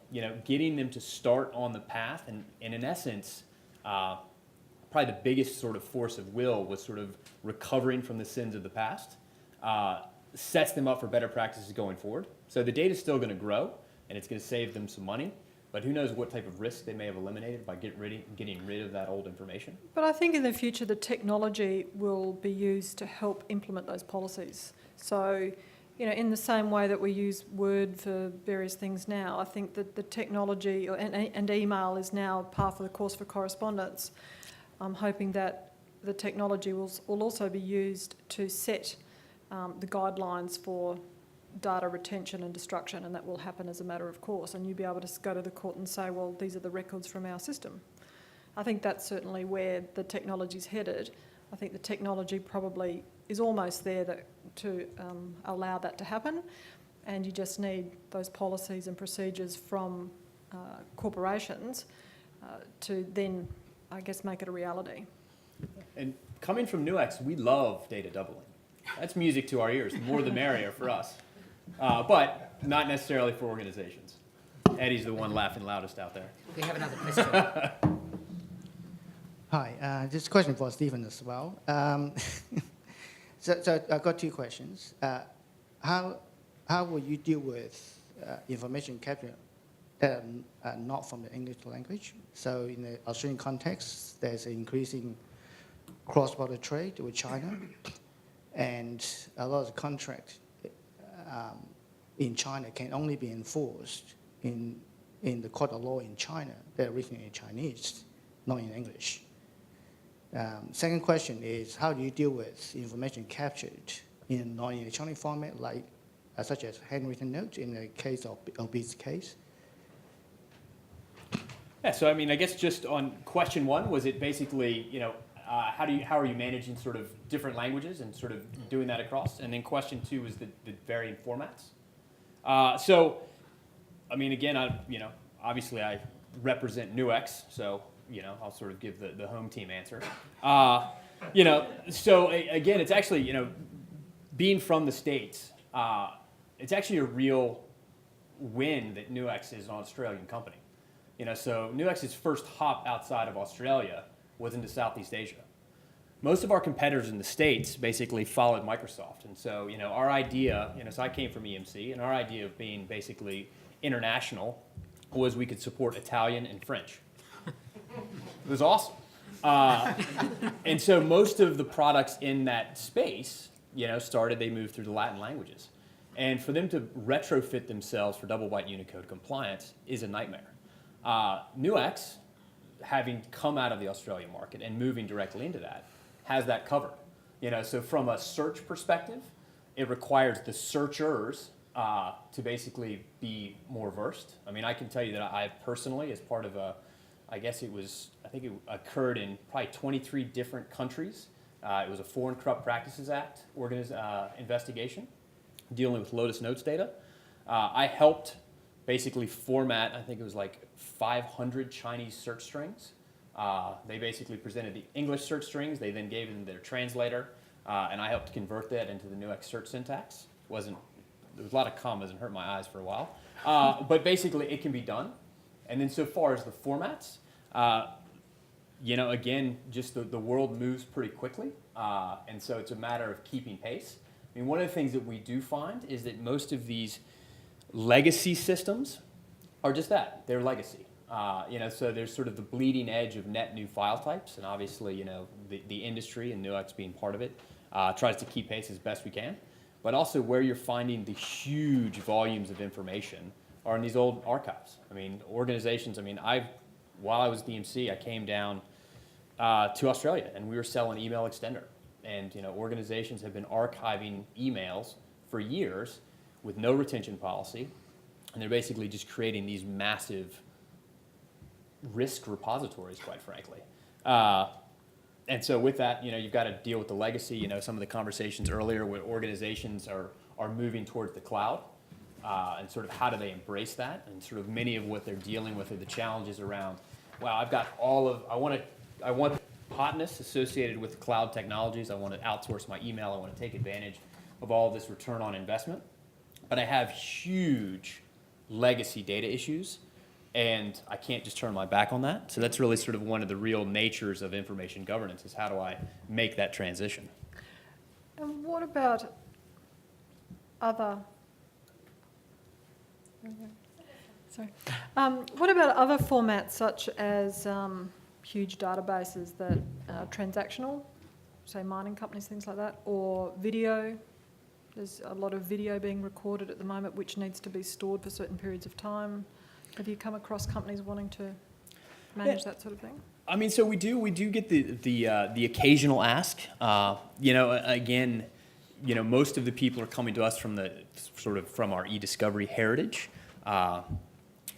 getting them to start on the path, and in essence, probably the biggest sort of force of will was sort of recovering from the sins of the past, sets them up for better practices going forward. So the data is still going to grow, and it's going to save them some money, but who knows what type of risk they may have eliminated by getting rid of that old information. But I think in the future the technology will be used to help implement those policies. So, in the same way that we use Word for various things now, I think that the technology and email is now part of the course for correspondence. I'm hoping that the technology will also be used to set the guidelines for data retention and destruction, and that will happen as a matter of course, and you'll be able to go to the court and say, well, these are the records from our system. I think that's certainly where the technology's headed. I think the technology probably is almost there to allow that to happen, and you just need those policies and procedures from corporations to then, I guess, make it a reality. And coming from Nuix, we love data doubling. That's music to our ears. The more the merrier for us. But not necessarily for organizations. Eddie's the one laughing loudest out there. We have another question. Hi, this question for Stephen as well. So I've got 2 questions. How will you deal with information capture that are not from the English language? So in the Australian context, there's an increasing cross-border trade with China, and a lot of the contract in China can only be enforced in the court of law in China. They're written in Chinese, not in English. Second question is, how do you deal with information captured in non-electronic format, like such as handwritten notes in the case of Beazley's case? Yeah, so I guess just on question 1, was it basically, how are you managing sort of different languages and sort of doing that across? And then question 2 was the varying formats. Again, obviously I represent Nuix, so I'll sort of give the home team answer. Again, it's actually, being from the States, it's actually a real win that Nuix is an Australian company. So Nuix's first hop outside of Australia was into Southeast Asia. Most of our competitors in the States basically followed Microsoft. And so, our idea, so I came from EMC, and our idea of being basically international was we could support Italian and French. It was awesome. And so most of the products in that space, they moved through the Latin languages. And for them to retrofit themselves for double byte Unicode compliance is a nightmare. Nuix, having come out of the Australian market and moving directly into that, has that covered. So from a search perspective, it requires the searchers to basically be more versed. I can tell you that I personally, as part of I think it occurred in probably 23 different countries. It was a Foreign Corrupt Practices Act investigation dealing with Lotus Notes data. I helped basically format, I think it was like 500 Chinese search strings. They basically presented the English search strings. They then gave them their translator, and I helped convert that into the Nuix search syntax. There was a lot of commas and hurt my eyes for a while. But basically, it can be done. And then so far as the formats, again, just the world moves pretty quickly, and so it's a matter of keeping pace. I mean, one of the things that we do find is that most of these legacy systems are just that, they're legacy. So there's sort of the bleeding edge of net new file types, and obviously, the industry, and Nuix being part of it, tries to keep pace as best we can. But also where you're finding the huge volumes of information are in these old archives. I mean, organizations, while I was DMC, I came down to Australia, and we were selling email extender. And organizations have been archiving emails for years with no retention policy, and they're basically just creating these massive risk repositories, quite frankly. And so with that, you've got to deal with the legacy. Some of the conversations earlier where organizations are moving towards the cloud, and sort of how do they embrace that, and sort of many of what they're dealing with are the challenges around, wow, I want hotness associated with cloud technologies. I want to outsource my email. I want to take advantage of all of this return on investment. But I have huge legacy data issues, and I can't just turn my back on that. So that's really sort of one of the real natures of information governance, is how do I make that transition? And what about other... Sorry. What about other formats such as huge databases that are transactional, say mining companies, things like that, or video? There's a lot of video being recorded at the moment which needs to be stored for certain periods of time. Have you come across companies wanting to manage that sort of thing? So we do get the occasional ask. Again, most of the people are coming to us from our eDiscovery heritage.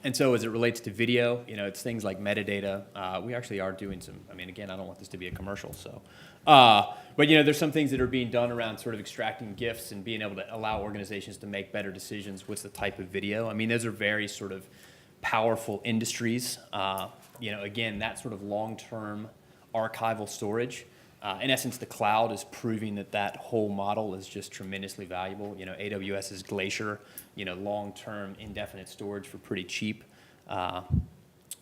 And so as it relates to video, it's things like metadata. We actually are doing some, again, I don't want this to be a commercial, so. But there's some things that are being done around sort of extracting GIFs and being able to allow organizations to make better decisions. What's the type of video? Those are very sort of powerful industries. Again, that sort of long-term archival storage. In essence, the cloud is proving that whole model is just tremendously valuable. AWS's Glacier, long-term indefinite storage for pretty cheap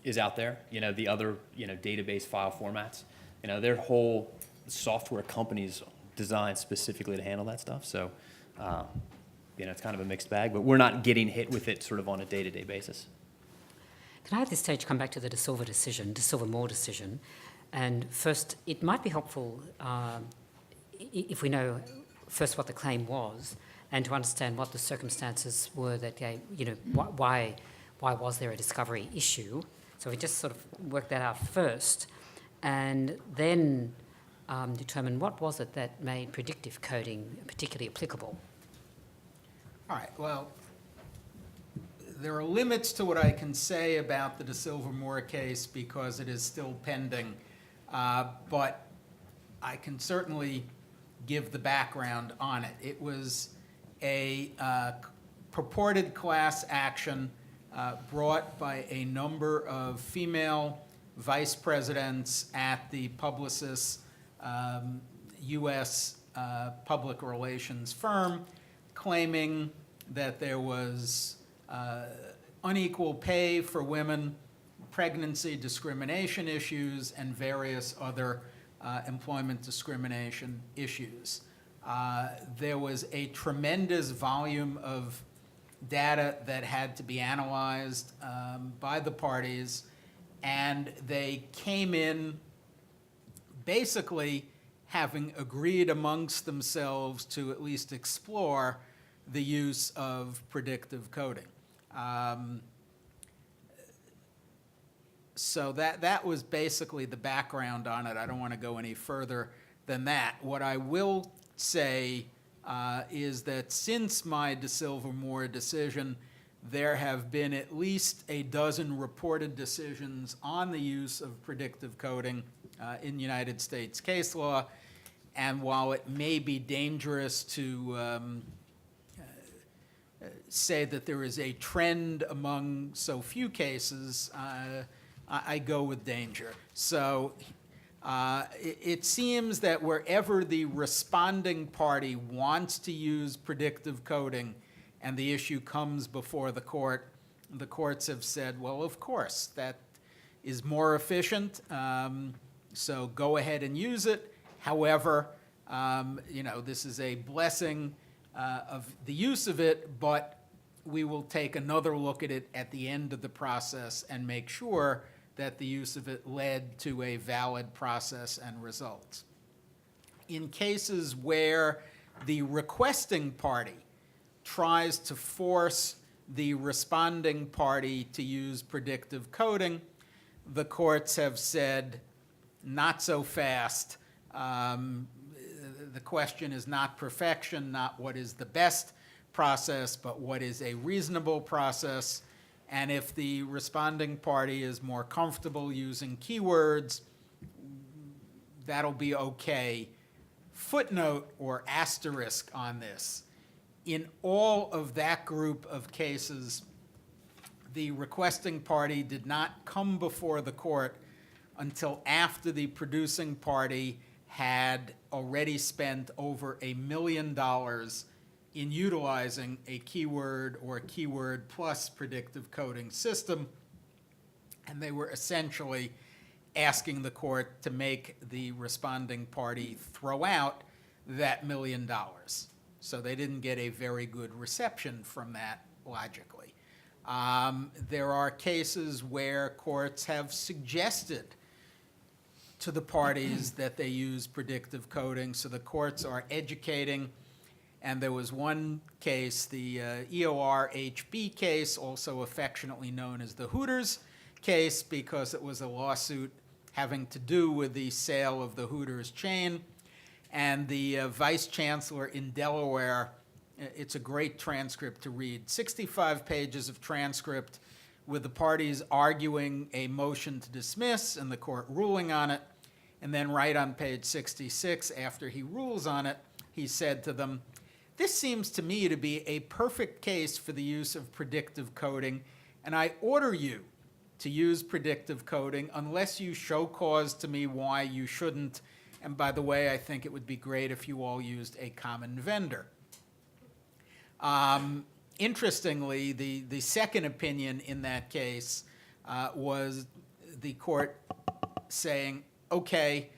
is out there. The other, database file formats, their whole software companies designed specifically to handle that stuff. So, it's kind of a mixed bag, but we're not getting hit with it sort of on a day-to-day basis. Can I at this stage come back to the De Silva Moore decision? And first, it might be helpful if we know first what the claim was, and to understand what the circumstances were that gave, why was there a discovery issue? So we just sort of work that out first, and then determine what was it that made predictive coding particularly applicable. All right, well, there are limits to what I can say about the De Silva Moore case because it is still pending. But I can certainly give the background on it. It was a purported class action brought by a number of female vice presidents at the Publicis U.S. public relations firm, claiming that there was unequal pay for women, pregnancy discrimination issues, and various other employment discrimination issues. There was a tremendous volume of data that had to be analyzed by the parties, and they came in basically having agreed amongst themselves to at least explore the use of predictive coding. So that was basically the background on it. I don't want to go any further than that. What I will say is that since my De Silva Moore decision, there have been at least a dozen reported decisions on the use of predictive coding in United States case law. And while it may be dangerous to say that there is a trend among so few cases, I go with danger. So it seems that wherever the responding party wants to use predictive coding and the issue comes before the courts have said, well, of course, that is more efficient. So go ahead and use it. However, this is a blessing of the use of it, but we will take another look at it at the end of the process and make sure that the use of it led to a valid process and results. In cases where the requesting party tries to force the responding party to use predictive coding, the courts have said, not so fast. The question is not perfection, not what is the best process, but what is a reasonable process. And if the responding party is more comfortable using keywords, that'll be okay. Footnote or asterisk on this. In all of that group of cases, the requesting party did not come before the court until after the producing party had already spent over $1 million in utilizing a keyword or keyword plus predictive coding system, and they were essentially asking the court to make the responding party throw out that $1 million. So they didn't get a very good reception from that, logically. There are cases where courts have suggested to the parties that they use predictive coding, so the courts are educating. And there was one case, the EOR-HB case, also affectionately known as the Hooters case, because it was a lawsuit having to do with the sale of the Hooters chain. And the vice chancellor in Delaware, it's a great transcript to read, 65 pages of transcript with the parties arguing a motion to dismiss and the court ruling on it. And then right on page 66, after he rules on it, he said to them, "This seems to me to be a perfect case for the use of predictive coding, and I order you to use predictive coding unless you show cause to me why you shouldn't. And by the way, I think it would be great if you all used a common vendor." Interestingly, the second opinion in that case was the court saying, okay,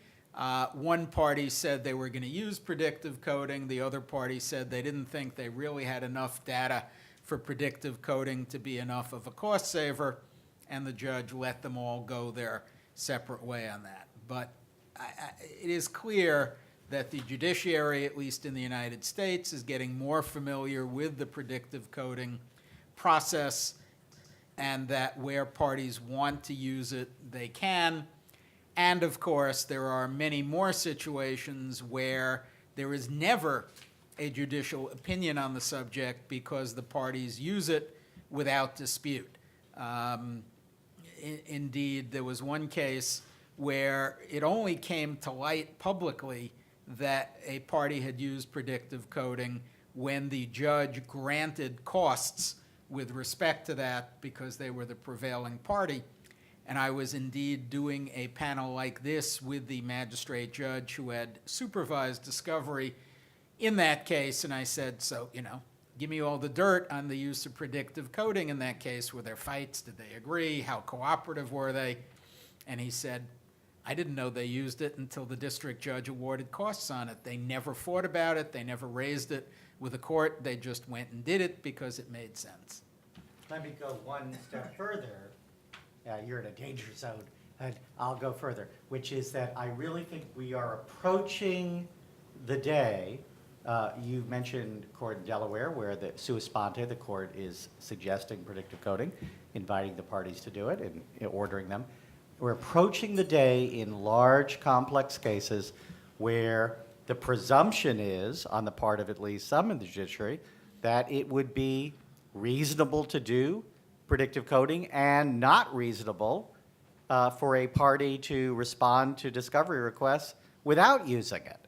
one party said they were going to use predictive coding. The other party said they didn't think they really had enough data for predictive coding to be enough of a cost saver, and the judge let them all go their separate way on that. But it is clear that the judiciary, at least in the United States, is getting more familiar with the predictive coding process, and that where parties want to use it, they can. And of course, there are many more situations where there is never a judicial opinion on the subject because the parties use it without dispute. Indeed, there was one case where it only came to light publicly that a party had used predictive coding when the judge granted costs with respect to that because they were the prevailing party. And I was indeed doing a panel like this with the magistrate judge who had supervised discovery in that case. And I said, so, give me all the dirt on the use of predictive coding in that case. Were there fights? Did they agree? How cooperative were they? And he said, I didn't know they used it until the district judge awarded costs on it. They never fought about it. They never raised it with the court. They just went and did it because it made sense. Let me go one step further. You're in a danger zone, and I'll go further, which is that I really think we are approaching the day. You mentioned court in Delaware where the sua sponte, the court is suggesting predictive coding, inviting the parties to do it and ordering them. We're approaching the day in large, complex cases where the presumption is, on the part of at least some in the judiciary, that it would be reasonable to do predictive coding and not reasonable for a party to respond to discovery requests without using it.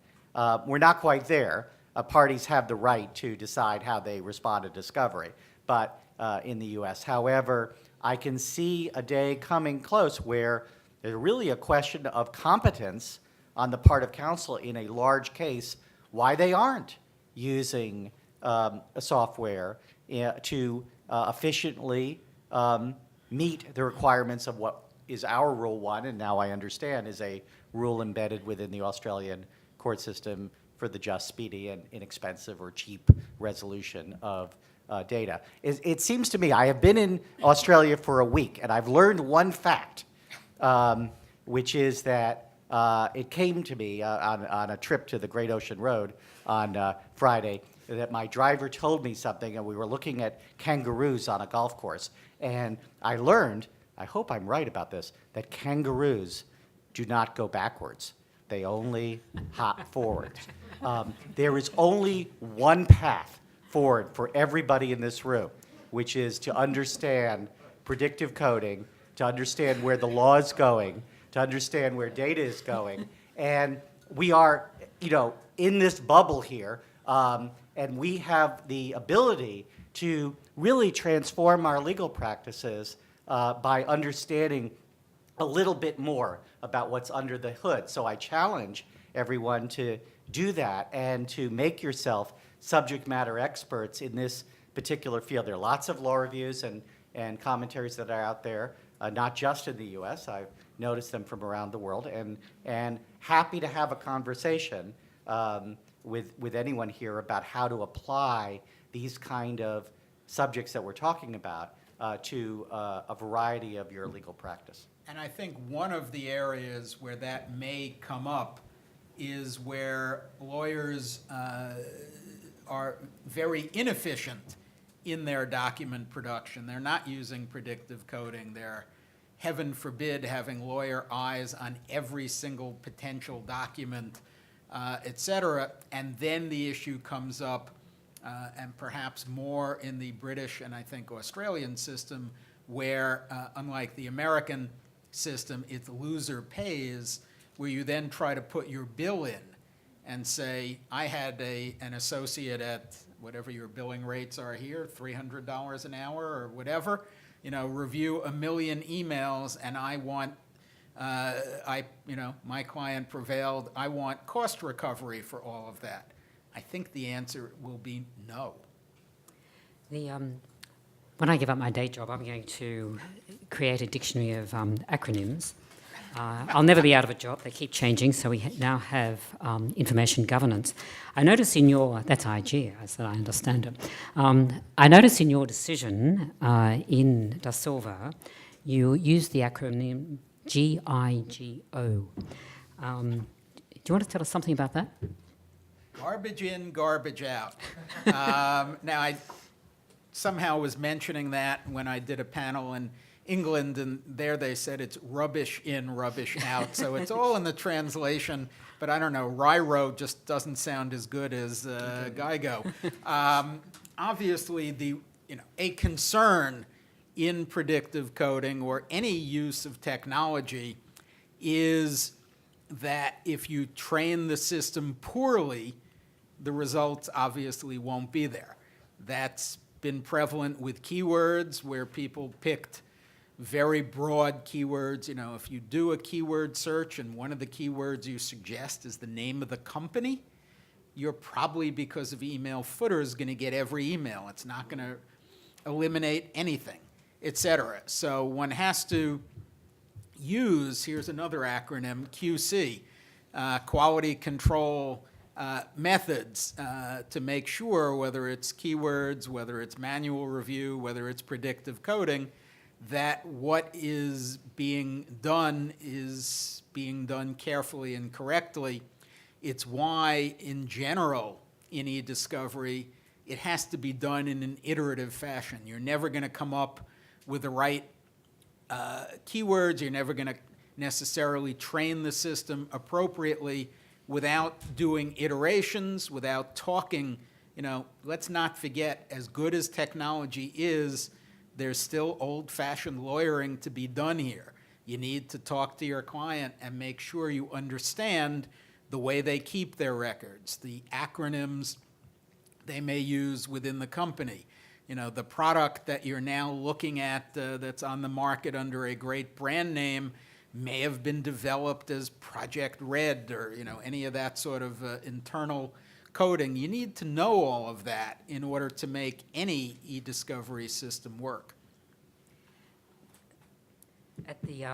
We're not quite there. Parties have the right to decide how they respond to discovery, but in the U.S. However, I can see a day coming close where there's really a question of competence on the part of counsel in a large case, why they aren't using a software to efficiently meet the requirements of what is our Rule 1, and now I understand is a rule embedded within the Australian court system for the just, speedy, and inexpensive or cheap resolution of data. It seems to me, I have been in Australia for a week, and I've learned one fact, which is that it came to me on a trip to the Great Ocean Road on Friday, that my driver told me something, and we were looking at kangaroos on a golf course. And I learned, I hope I'm right about this, that kangaroos do not go backwards. They only hop forward. There is only one path forward for everybody in this room, which is to understand predictive coding, to understand where the law is going, to understand where data is going. And we are, in this bubble here, and we have the ability to really transform our legal practices by understanding a little bit more about what's under the hood. So I challenge everyone to do that and to make yourself subject matter experts in this particular field. There are lots of law reviews and commentaries that are out there, not just in the US. I've noticed them from around the world, and happy to have a conversation with anyone here about how to apply these kind of subjects that we're talking about to a variety of your legal practice. And I think one of the areas where that may come up is where lawyers are very inefficient in their document production. They're not using predictive coding. They're, heaven forbid, having lawyer eyes on every single potential document, et cetera. And then the issue comes up, and perhaps more in the British and I think Australian system, where unlike the American system, it's loser pays, where you then try to put your bill in and say, I had an associate at whatever your billing rates are here, $300 an hour or whatever, review 1 million emails, and I want, my client prevailed, I want cost recovery for all of that. I think the answer will be no. When I give up my day job, I'm going to create a dictionary of acronyms. I'll never be out of a job. They keep changing, so we now have information governance. I notice in your, that's IG, as I understand it. I notice in your decision in Da Silva, you use the acronym GIGO. Do you want to tell us something about that? Garbage in, garbage out. Now, I somehow was mentioning that when I did a panel in England, and there they said it's rubbish in, rubbish out. So it's all in the translation, but I don't know, Ryro just doesn't sound as good as GIGO. Obviously, a concern in predictive coding or any use of technology is that if you train the system poorly, the results obviously won't be there. That's been prevalent with keywords, where people picked very broad keywords. If you do a keyword search and one of the keywords you suggest is the name of the company, you're probably, because of email footers, going to get every email. It's not going to eliminate anything, et cetera. So one has to use, here's another acronym, QC, quality control methods to make sure, whether it's keywords, whether it's manual review, whether it's predictive coding, that what is being done carefully and correctly. It's why, in general, in eDiscovery, it has to be done in an iterative fashion. You're never going to come up with the right keywords. You're never going to necessarily train the system appropriately without doing iterations, without talking. Let's not forget, as good as technology is, there's still old-fashioned lawyering to be done here. You need to talk to your client and make sure you understand the way they keep their records, the acronyms they may use within the company. The product that you're now looking at that's on the market under a great brand name may have been developed as Project Red or any of that sort of internal coding. You need to know all of that in order to make any eDiscovery system work. At the,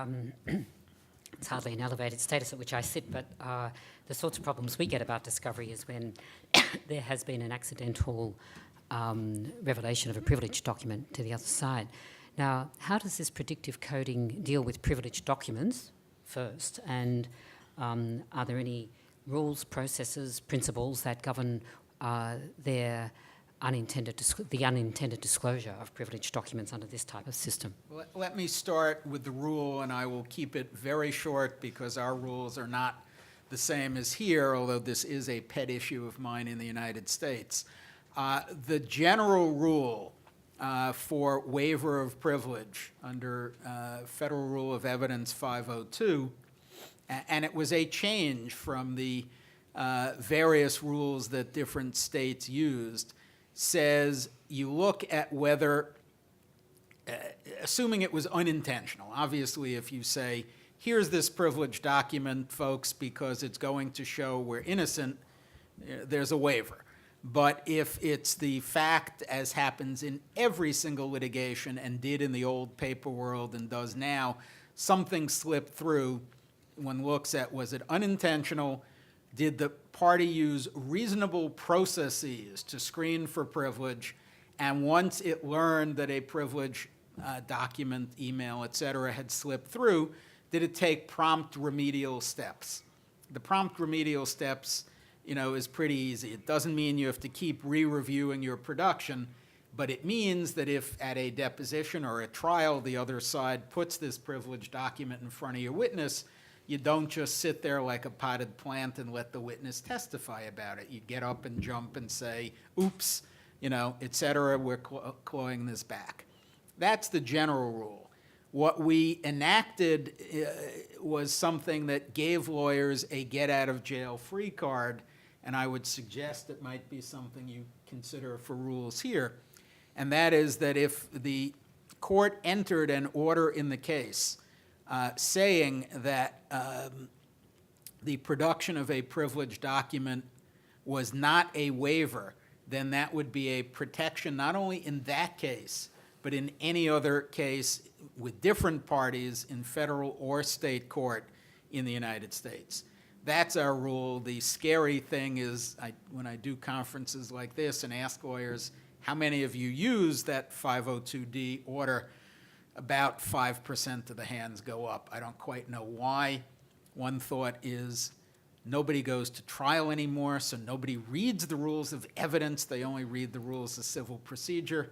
it's hardly an elevated status at which I sit, but the sorts of problems we get about discovery is when there has been an accidental revelation of a privileged document to the other side. Now, how does this predictive coding deal with privileged documents first? And are there any rules, processes, principles that govern the unintended disclosure of privileged documents under this type of system? Let me start with the rule, and I will keep it very short because our rules are not the same as here, although this is a pet issue of mine in the United States. The general rule for waiver of privilege under Federal Rule of Evidence 502, and it was a change from the various rules that different states used, says you look at whether, assuming it was unintentional, obviously if you say, here's this privileged document, folks, because it's going to show we're innocent, there's a waiver. But if it's the fact, as happens in every single litigation and did in the old paper world and does now, something slipped through, one looks at, was it unintentional? Did the party use reasonable processes to screen for privilege? And once it learned that a privilege document, email, et cetera, had slipped through, did it take prompt remedial steps? The prompt remedial steps, is pretty easy. It doesn't mean you have to keep re-reviewing your production, but it means that if at a deposition or a trial the other side puts this privileged document in front of your witness, you don't just sit there like a potted plant and let the witness testify about it. You get up and jump and say, oops, et cetera, we're clawing this back. That's the general rule. What we enacted was something that gave lawyers a get-out-of-jail-free card, and I would suggest it might be something you consider for rules here, and that is that if the court entered an order in the case saying that the production of a privileged document was not a waiver, then that would be a protection not only in that case, but in any other case with different parties in federal or state court in the United States. That's our rule. The scary thing is when I do conferences like this and ask lawyers, how many of you use that 502D order? About 5% of the hands go up. I don't quite know why. One thought is nobody goes to trial anymore, so nobody reads the rules of evidence. They only read the rules of civil procedure.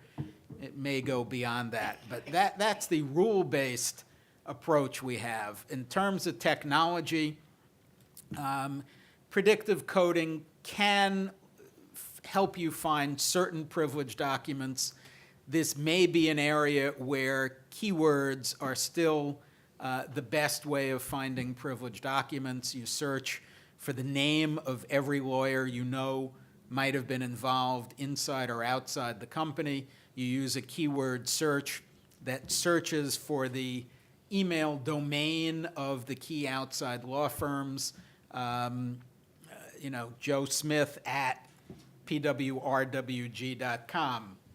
It may go beyond that. But that's the rule-based approach we have. In terms of technology, predictive coding can help you find certain privileged documents. This may be an area where keywords are still the best way of finding privileged documents. You search for the name of every lawyer you know might have been involved inside or outside the company. You use a keyword search that searches for the email domain of the key outside law firms. Joe Smith at pwrwg.com,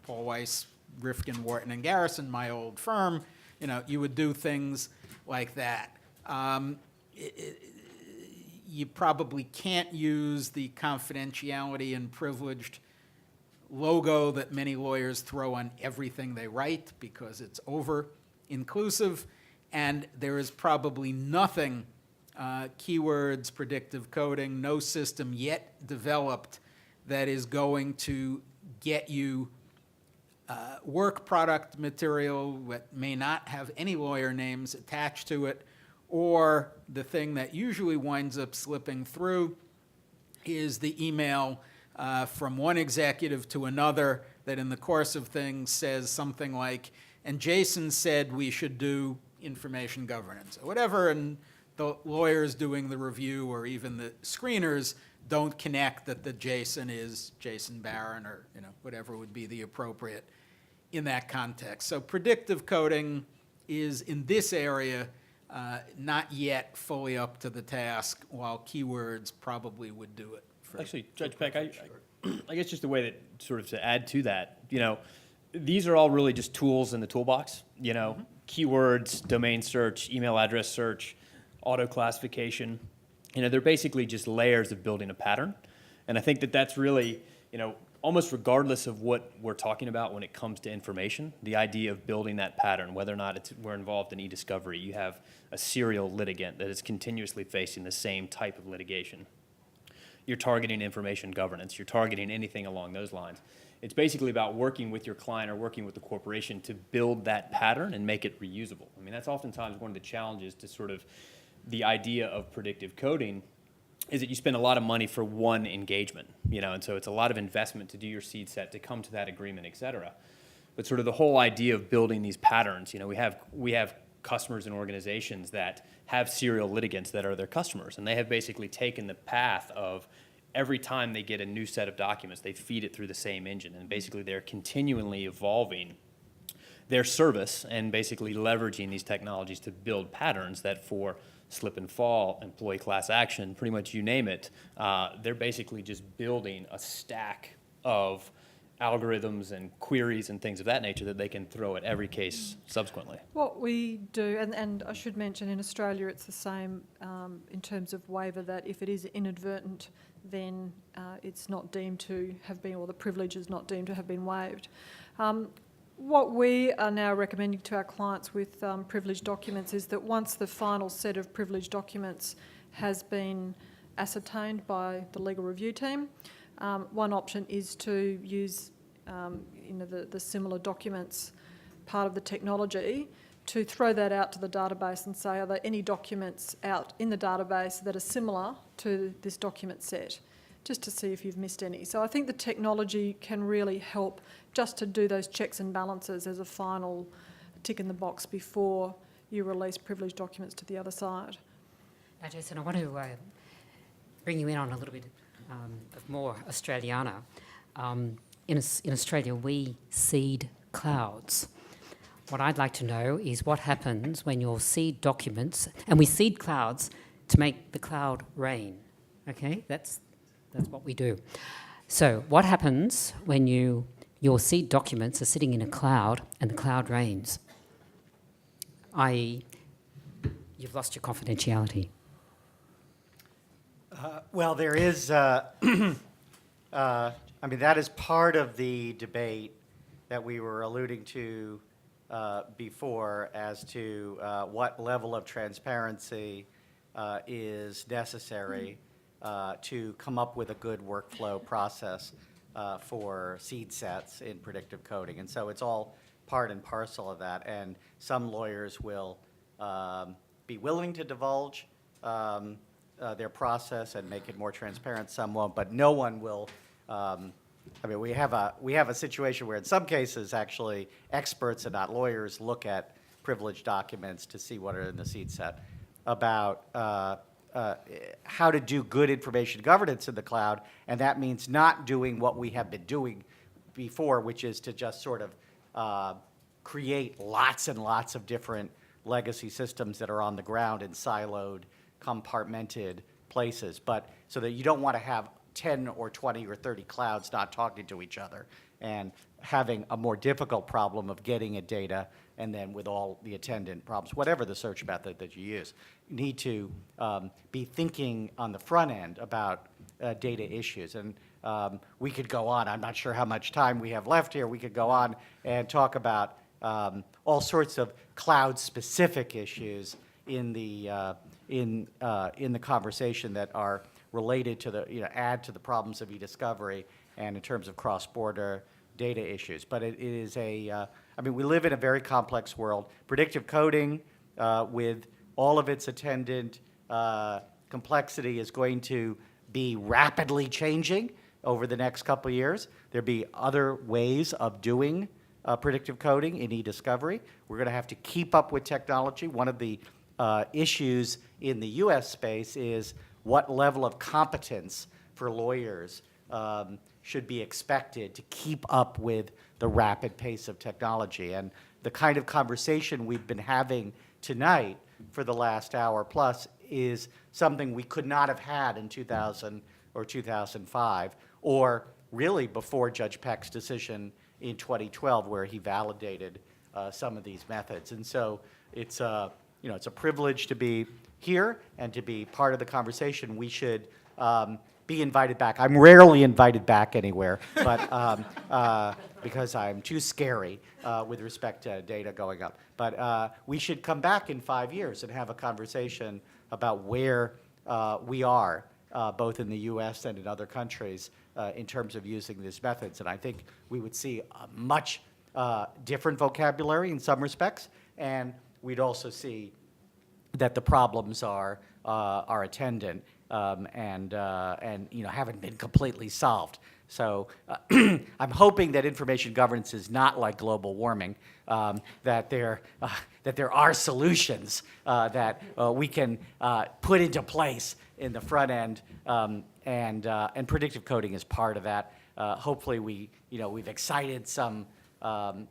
Paul Weiss, Rifkin, Wharton, and Garrison, my old firm. You would do things like that. You probably can't use the confidentiality and privileged logo that many lawyers throw on everything they write because it's over-inclusive, and there is probably nothing, keywords, predictive coding, no system yet developed that is going to get you work product material that may not have any lawyer names attached to it, or the thing that usually winds up slipping through is the email from one executive to another that in the course of things says something like, and Jason said we should do information governance, or whatever, and the lawyers doing the review or even the screeners don't connect that the Jason is Jason Barron or whatever would be the appropriate in that context. So predictive coding is in this area not yet fully up to the task, while keywords probably would do it. Actually, Judge Peck, I guess just a way that sort of to add to that, these are all really just tools in the toolbox. keywords, domain search, email address search, auto classification. They're basically just layers of building a pattern. And I think that that's really, almost regardless of what we're talking about when it comes to information, the idea of building that pattern, whether or not we're involved in eDiscovery, you have a serial litigant that is continuously facing the same type of litigation. You're targeting information governance. You're targeting anything along those lines. It's basically about working with your client or working with the corporation to build that pattern and make it reusable. I mean, that's oftentimes one of the challenges to sort of the idea of predictive coding, is that you spend a lot of money for one engagement, and so it's a lot of investment to do your seed set, to come to that agreement, et cetera. But sort of the whole idea of building these patterns, we have customers and organizations that have serial litigants that are their customers, and they have basically taken the path of every time they get a new set of documents, they feed it through the same engine, and basically they're continually evolving their service and basically leveraging these technologies to build patterns that for slip and fall, employee class action, pretty much you name it, they're basically just building a stack of algorithms and queries and things of that nature that they can throw at every case subsequently. What we do, and I should mention in Australia it's the same in terms of waiver, that if it is inadvertent, then it's not deemed to have been, or the privilege is not deemed to have been waived. What we are now recommending to our clients with privileged documents is that once the final set of privileged documents has been ascertained by the legal review team, one option is to use the similar documents part of the technology to throw that out to the database and say, are there any documents out in the database that are similar to this document set, just to see if you've missed any. So I think the technology can really help just to do those checks and balances as a final tick in the box before you release privileged documents to the other side. Now, Jason, I want to bring you in on a little bit of more Australiana. In Australia, we seed clouds. What I'd like to know is what happens when your seed documents, and we seed clouds to make the cloud rain, okay? That's what we do. So what happens when your seed documents are sitting in a cloud and the cloud rains? I.e., you've lost your confidentiality. Well, there is, that is part of the debate that we were alluding to before as to what level of transparency is necessary to come up with a good workflow process for seed sets in predictive coding. And so it's all part and parcel of that. And some lawyers will be willing to divulge their process and make it more transparent. Some won't, but no one will. We have a situation where in some cases actually experts and not lawyers look at privileged documents to see what are in the seed set about how to do good information governance in the cloud, and that means not doing what we have been doing before, which is to just sort of create lots and lots of different legacy systems that are on the ground in siloed, compartmented places, but so that you don't want to have 10 or 20 or 30 clouds not talking to each other and having a more difficult problem of getting at data, and then with all the attendant problems, whatever the search method that you use. You need to be thinking on the front end about data issues. And we could go on. I'm not sure how much time we have left here. We could go on and talk about all sorts of cloud-specific issues in the conversation that are related to the, add to the problems of eDiscovery and in terms of cross-border data issues. But it is we live in a very complex world. Predictive coding with all of its attendant complexity is going to be rapidly changing over the next couple of years. There'll be other ways of doing predictive coding in eDiscovery. We're going to have to keep up with technology. One of the issues in the US space is what level of competence for lawyers should be expected to keep up with the rapid pace of technology. And the kind of conversation we've been having tonight for the last hour plus is something we could not have had in 2000 or 2005, or really before Judge Peck's decision in 2012, where he validated some of these methods. And so it's a privilege to be here and to be part of the conversation. We should be invited back. I'm rarely invited back anywhere, but because I'm too scary with respect to data going up. But we should come back in 5 years and have a conversation about where we are, both in the US and in other countries, in terms of using these methods. And I think we would see a much different vocabulary in some respects, and we'd also see that the problems are attendant and haven't been completely solved. So I'm hoping that information governance is not like global warming, that there are solutions that we can put into place in the front end, and predictive coding is part of that. Hopefully we've excited some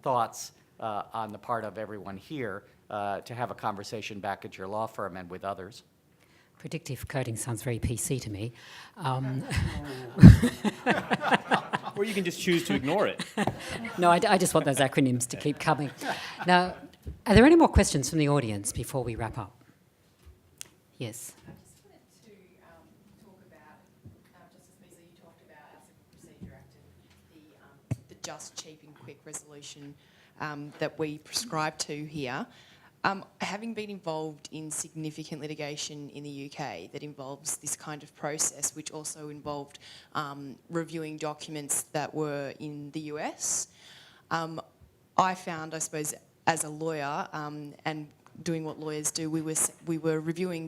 thoughts on the part of everyone here to have a conversation back at your law firm and with others. Predictive coding sounds very PC to me. Or you can just choose to ignore it. No, I just want those acronyms to keep coming. Now, are there any more questions from the audience before we wrap up? Yes. I just wanted to talk about, Justice Beazley, you talked about our Civil Procedure Act and the just, cheap and quick resolution that we prescribe to here. Having been involved in significant litigation in the UK that involves this kind of process, which also involved reviewing documents that were in the US, I found, I suppose, as a lawyer and doing what lawyers do, we were reviewing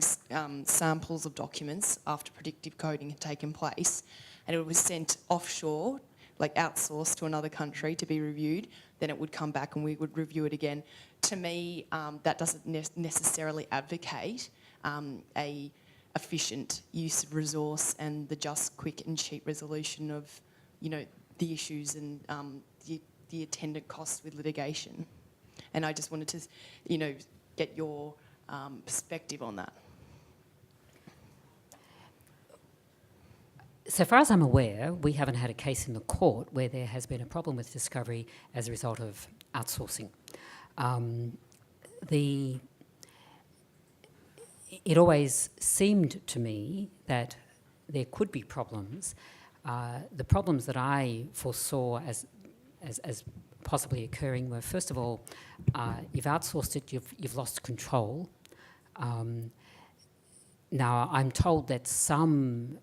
samples of documents after predictive coding had taken place, and it was sent offshore, like outsourced to another country to be reviewed. Then it would come back and we would review it again. To me, that doesn't necessarily advocate a efficient use of resource and the just, quick and cheap resolution of, the issues and the attendant costs with litigation. And I just wanted to, get your perspective on that. So far as I'm aware, we haven't had a case in the court where there has been a problem with discovery as a result of outsourcing. It always seemed to me that there could be problems. The problems that I foresaw as possibly occurring were, first of all, you've outsourced it, you've lost control. Now, I'm told that some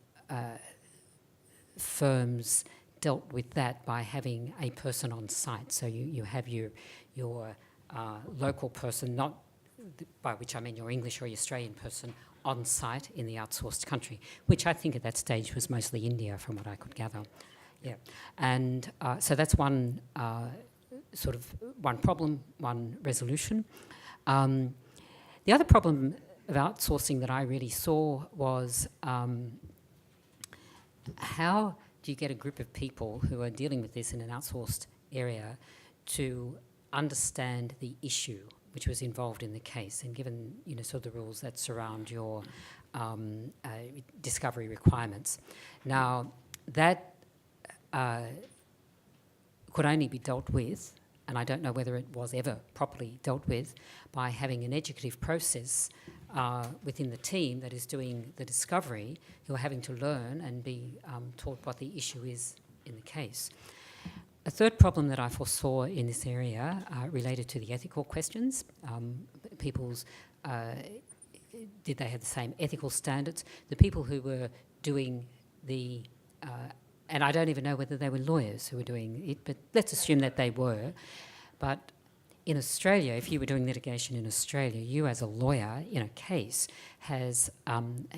firms dealt with that by having a person on site. So you have your local person, not by which I mean your English or your Australian person, on site in the outsourced country, which I think at that stage was mostly India, from what I could gather. Yeah, and so that's one one problem, one resolution. The other problem of outsourcing that I really saw was how do you get a group of people who are dealing with this in an outsourced area to understand the issue which was involved in the case, and given sort of the rules that surround your discovery requirements. Now, that could only be dealt with, and I don't know whether it was ever properly dealt with, by having an educative process within the team that is doing the discovery, who are having to learn and be taught what the issue is in the case. A third problem that I foresaw in this area related to the ethical questions. People's, did they have the same ethical standards? The people who were doing the, and I don't even know whether they were lawyers who were doing it, but let's assume that they were. But in Australia, if you were doing litigation in Australia, you as a lawyer in a case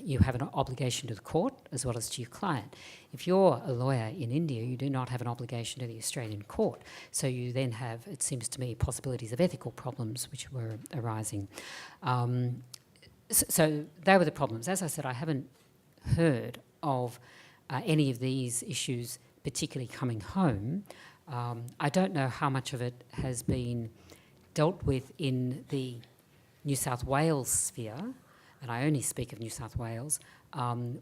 you have an obligation to the court as well as to your client. If you're a lawyer in India, you do not have an obligation to the Australian court. So you then have, it seems to me, possibilities of ethical problems which were arising. So they were the problems. As I said, I haven't heard of any of these issues particularly coming home. I don't know how much of it has been dealt with in the New South Wales sphere, and I only speak of New South Wales,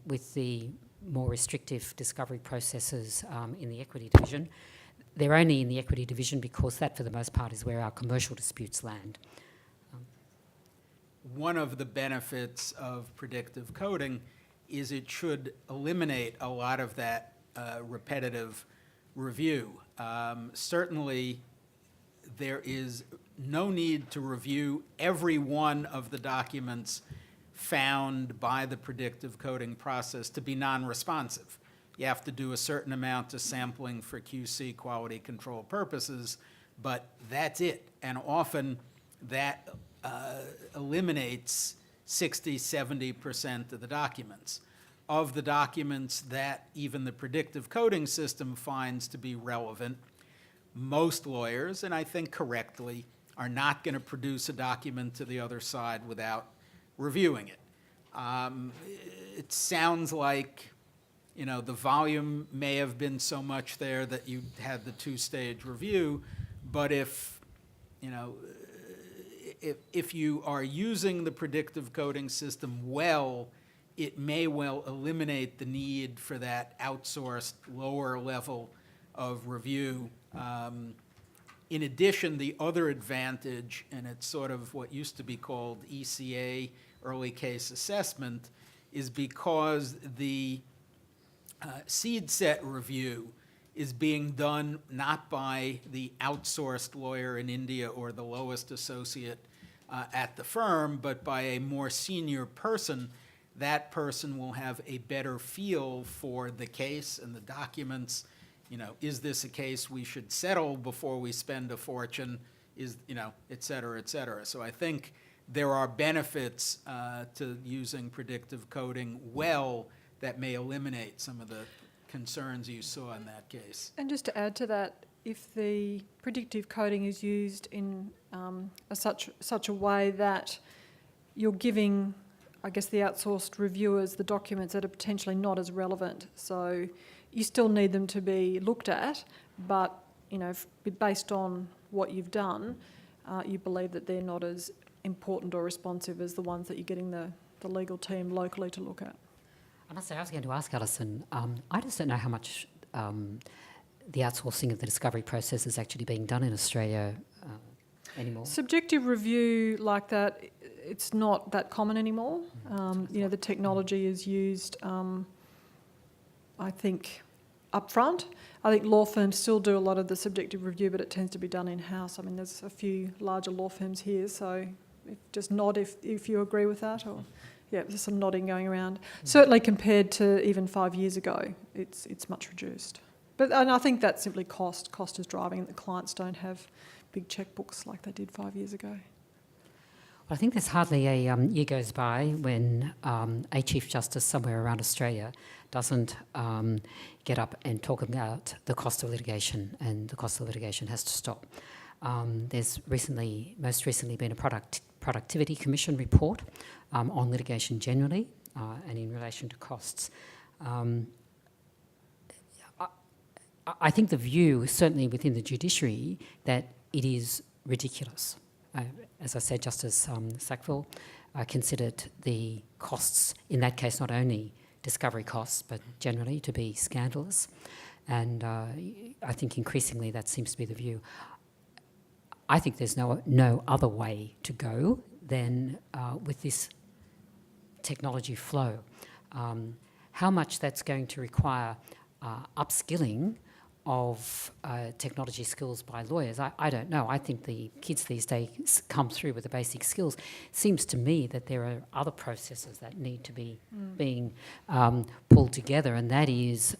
with the more restrictive discovery processes in the equity division. they're only in the equity division because that, for the most part, is where our commercial disputes land. One of the benefits of predictive coding is it should eliminate a lot of that repetitive review. Certainly, there is no need to review every one of the documents found by the predictive coding process to be non-responsive. You have to do a certain amount of sampling for QC quality control purposes, but that's it. And often that eliminates 60–70% of the documents. Of the documents that even the predictive coding system finds to be relevant, most lawyers, and I think correctly, are not going to produce a document to the other side without reviewing it. It sounds like, you know, the volume may have been so much there that you had the two-stage review, but if, you know, if you are using the predictive coding system well, it may well eliminate the need for that outsourced lower level of review. In addition, the other advantage, and it's sort of what used to be called ECA, early case assessment, is because the seed set review is being done not by the outsourced lawyer in India or the lowest associate at the firm, but by a more senior person. That person will have a better feel for the case and the documents. You know, is this a case we should settle before we spend a fortune? Is, you know, et cetera, et cetera. So I think there are benefits to using predictive coding well that may eliminate some of the concerns you saw in that case. And just to add to that, if the predictive coding is used in such a way that you're giving, I guess, the outsourced reviewers the documents that are potentially not as relevant. So you still need them to be looked at, but, you know, based on what you've done, you believe that they're not as important or responsive as the ones that you're getting the legal team locally to look at. I must say, I was going to ask Alison, I just don't know how much the outsourcing of the discovery process is actually being done in Australia anymore. Subjective review like that, it's not that common anymore. You know, the technology is used, I think, upfront. I think law firms still do a lot of the subjective review, but it tends to be done in-house. I mean, there's a few larger law firms here, so just nod if you agree with that, or yeah, there's some nodding going around. Certainly compared to even 5 years ago, it's much reduced. But and I think that's simply cost. Cost is driving it. The clients don't have big checkbooks like they did 5 years ago. Well, I think there's hardly a year goes by when a Chief Justice somewhere around Australia doesn't get up and talk about the cost of litigation, and the cost of litigation has to stop. There's most recently been a Productivity Commission report on litigation generally and in relation to costs. I think the view, certainly within the judiciary, that it is ridiculous. As I said, Justice Sackville considered the costs, in that case not only discovery costs, but generally to be scandalous. And I think increasingly that seems to be the view. I think there's no other way to go than with this technology flow. How much that's going to require upskilling of technology skills by lawyers, I don't know. I think the kids these days come through with the basic skills. Seems to me that there are other processes that need to be being pulled together, and that is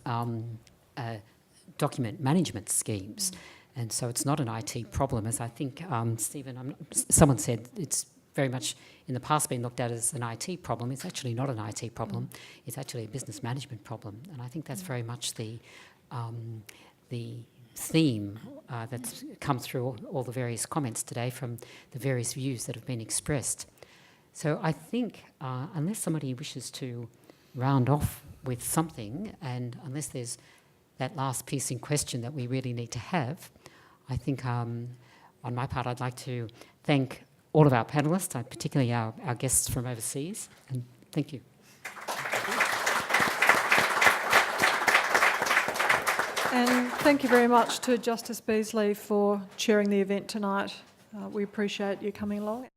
document management schemes. And so it's not an IT problem, as I think, Stephen, someone said it's very much in the past been looked at as an IT problem. It's actually not an IT problem. It's actually a business management problem. And I think that's very much the theme that's come through all the various comments today from the various views that have been expressed. So I think unless somebody wishes to round off with something, and unless there's that last piece in question that we really need to have, I think on my part I'd like to thank all of our panellists, particularly our guests from overseas, and thank you. And thank you very much to Justice Beazley for chairing the event tonight. We appreciate you coming along.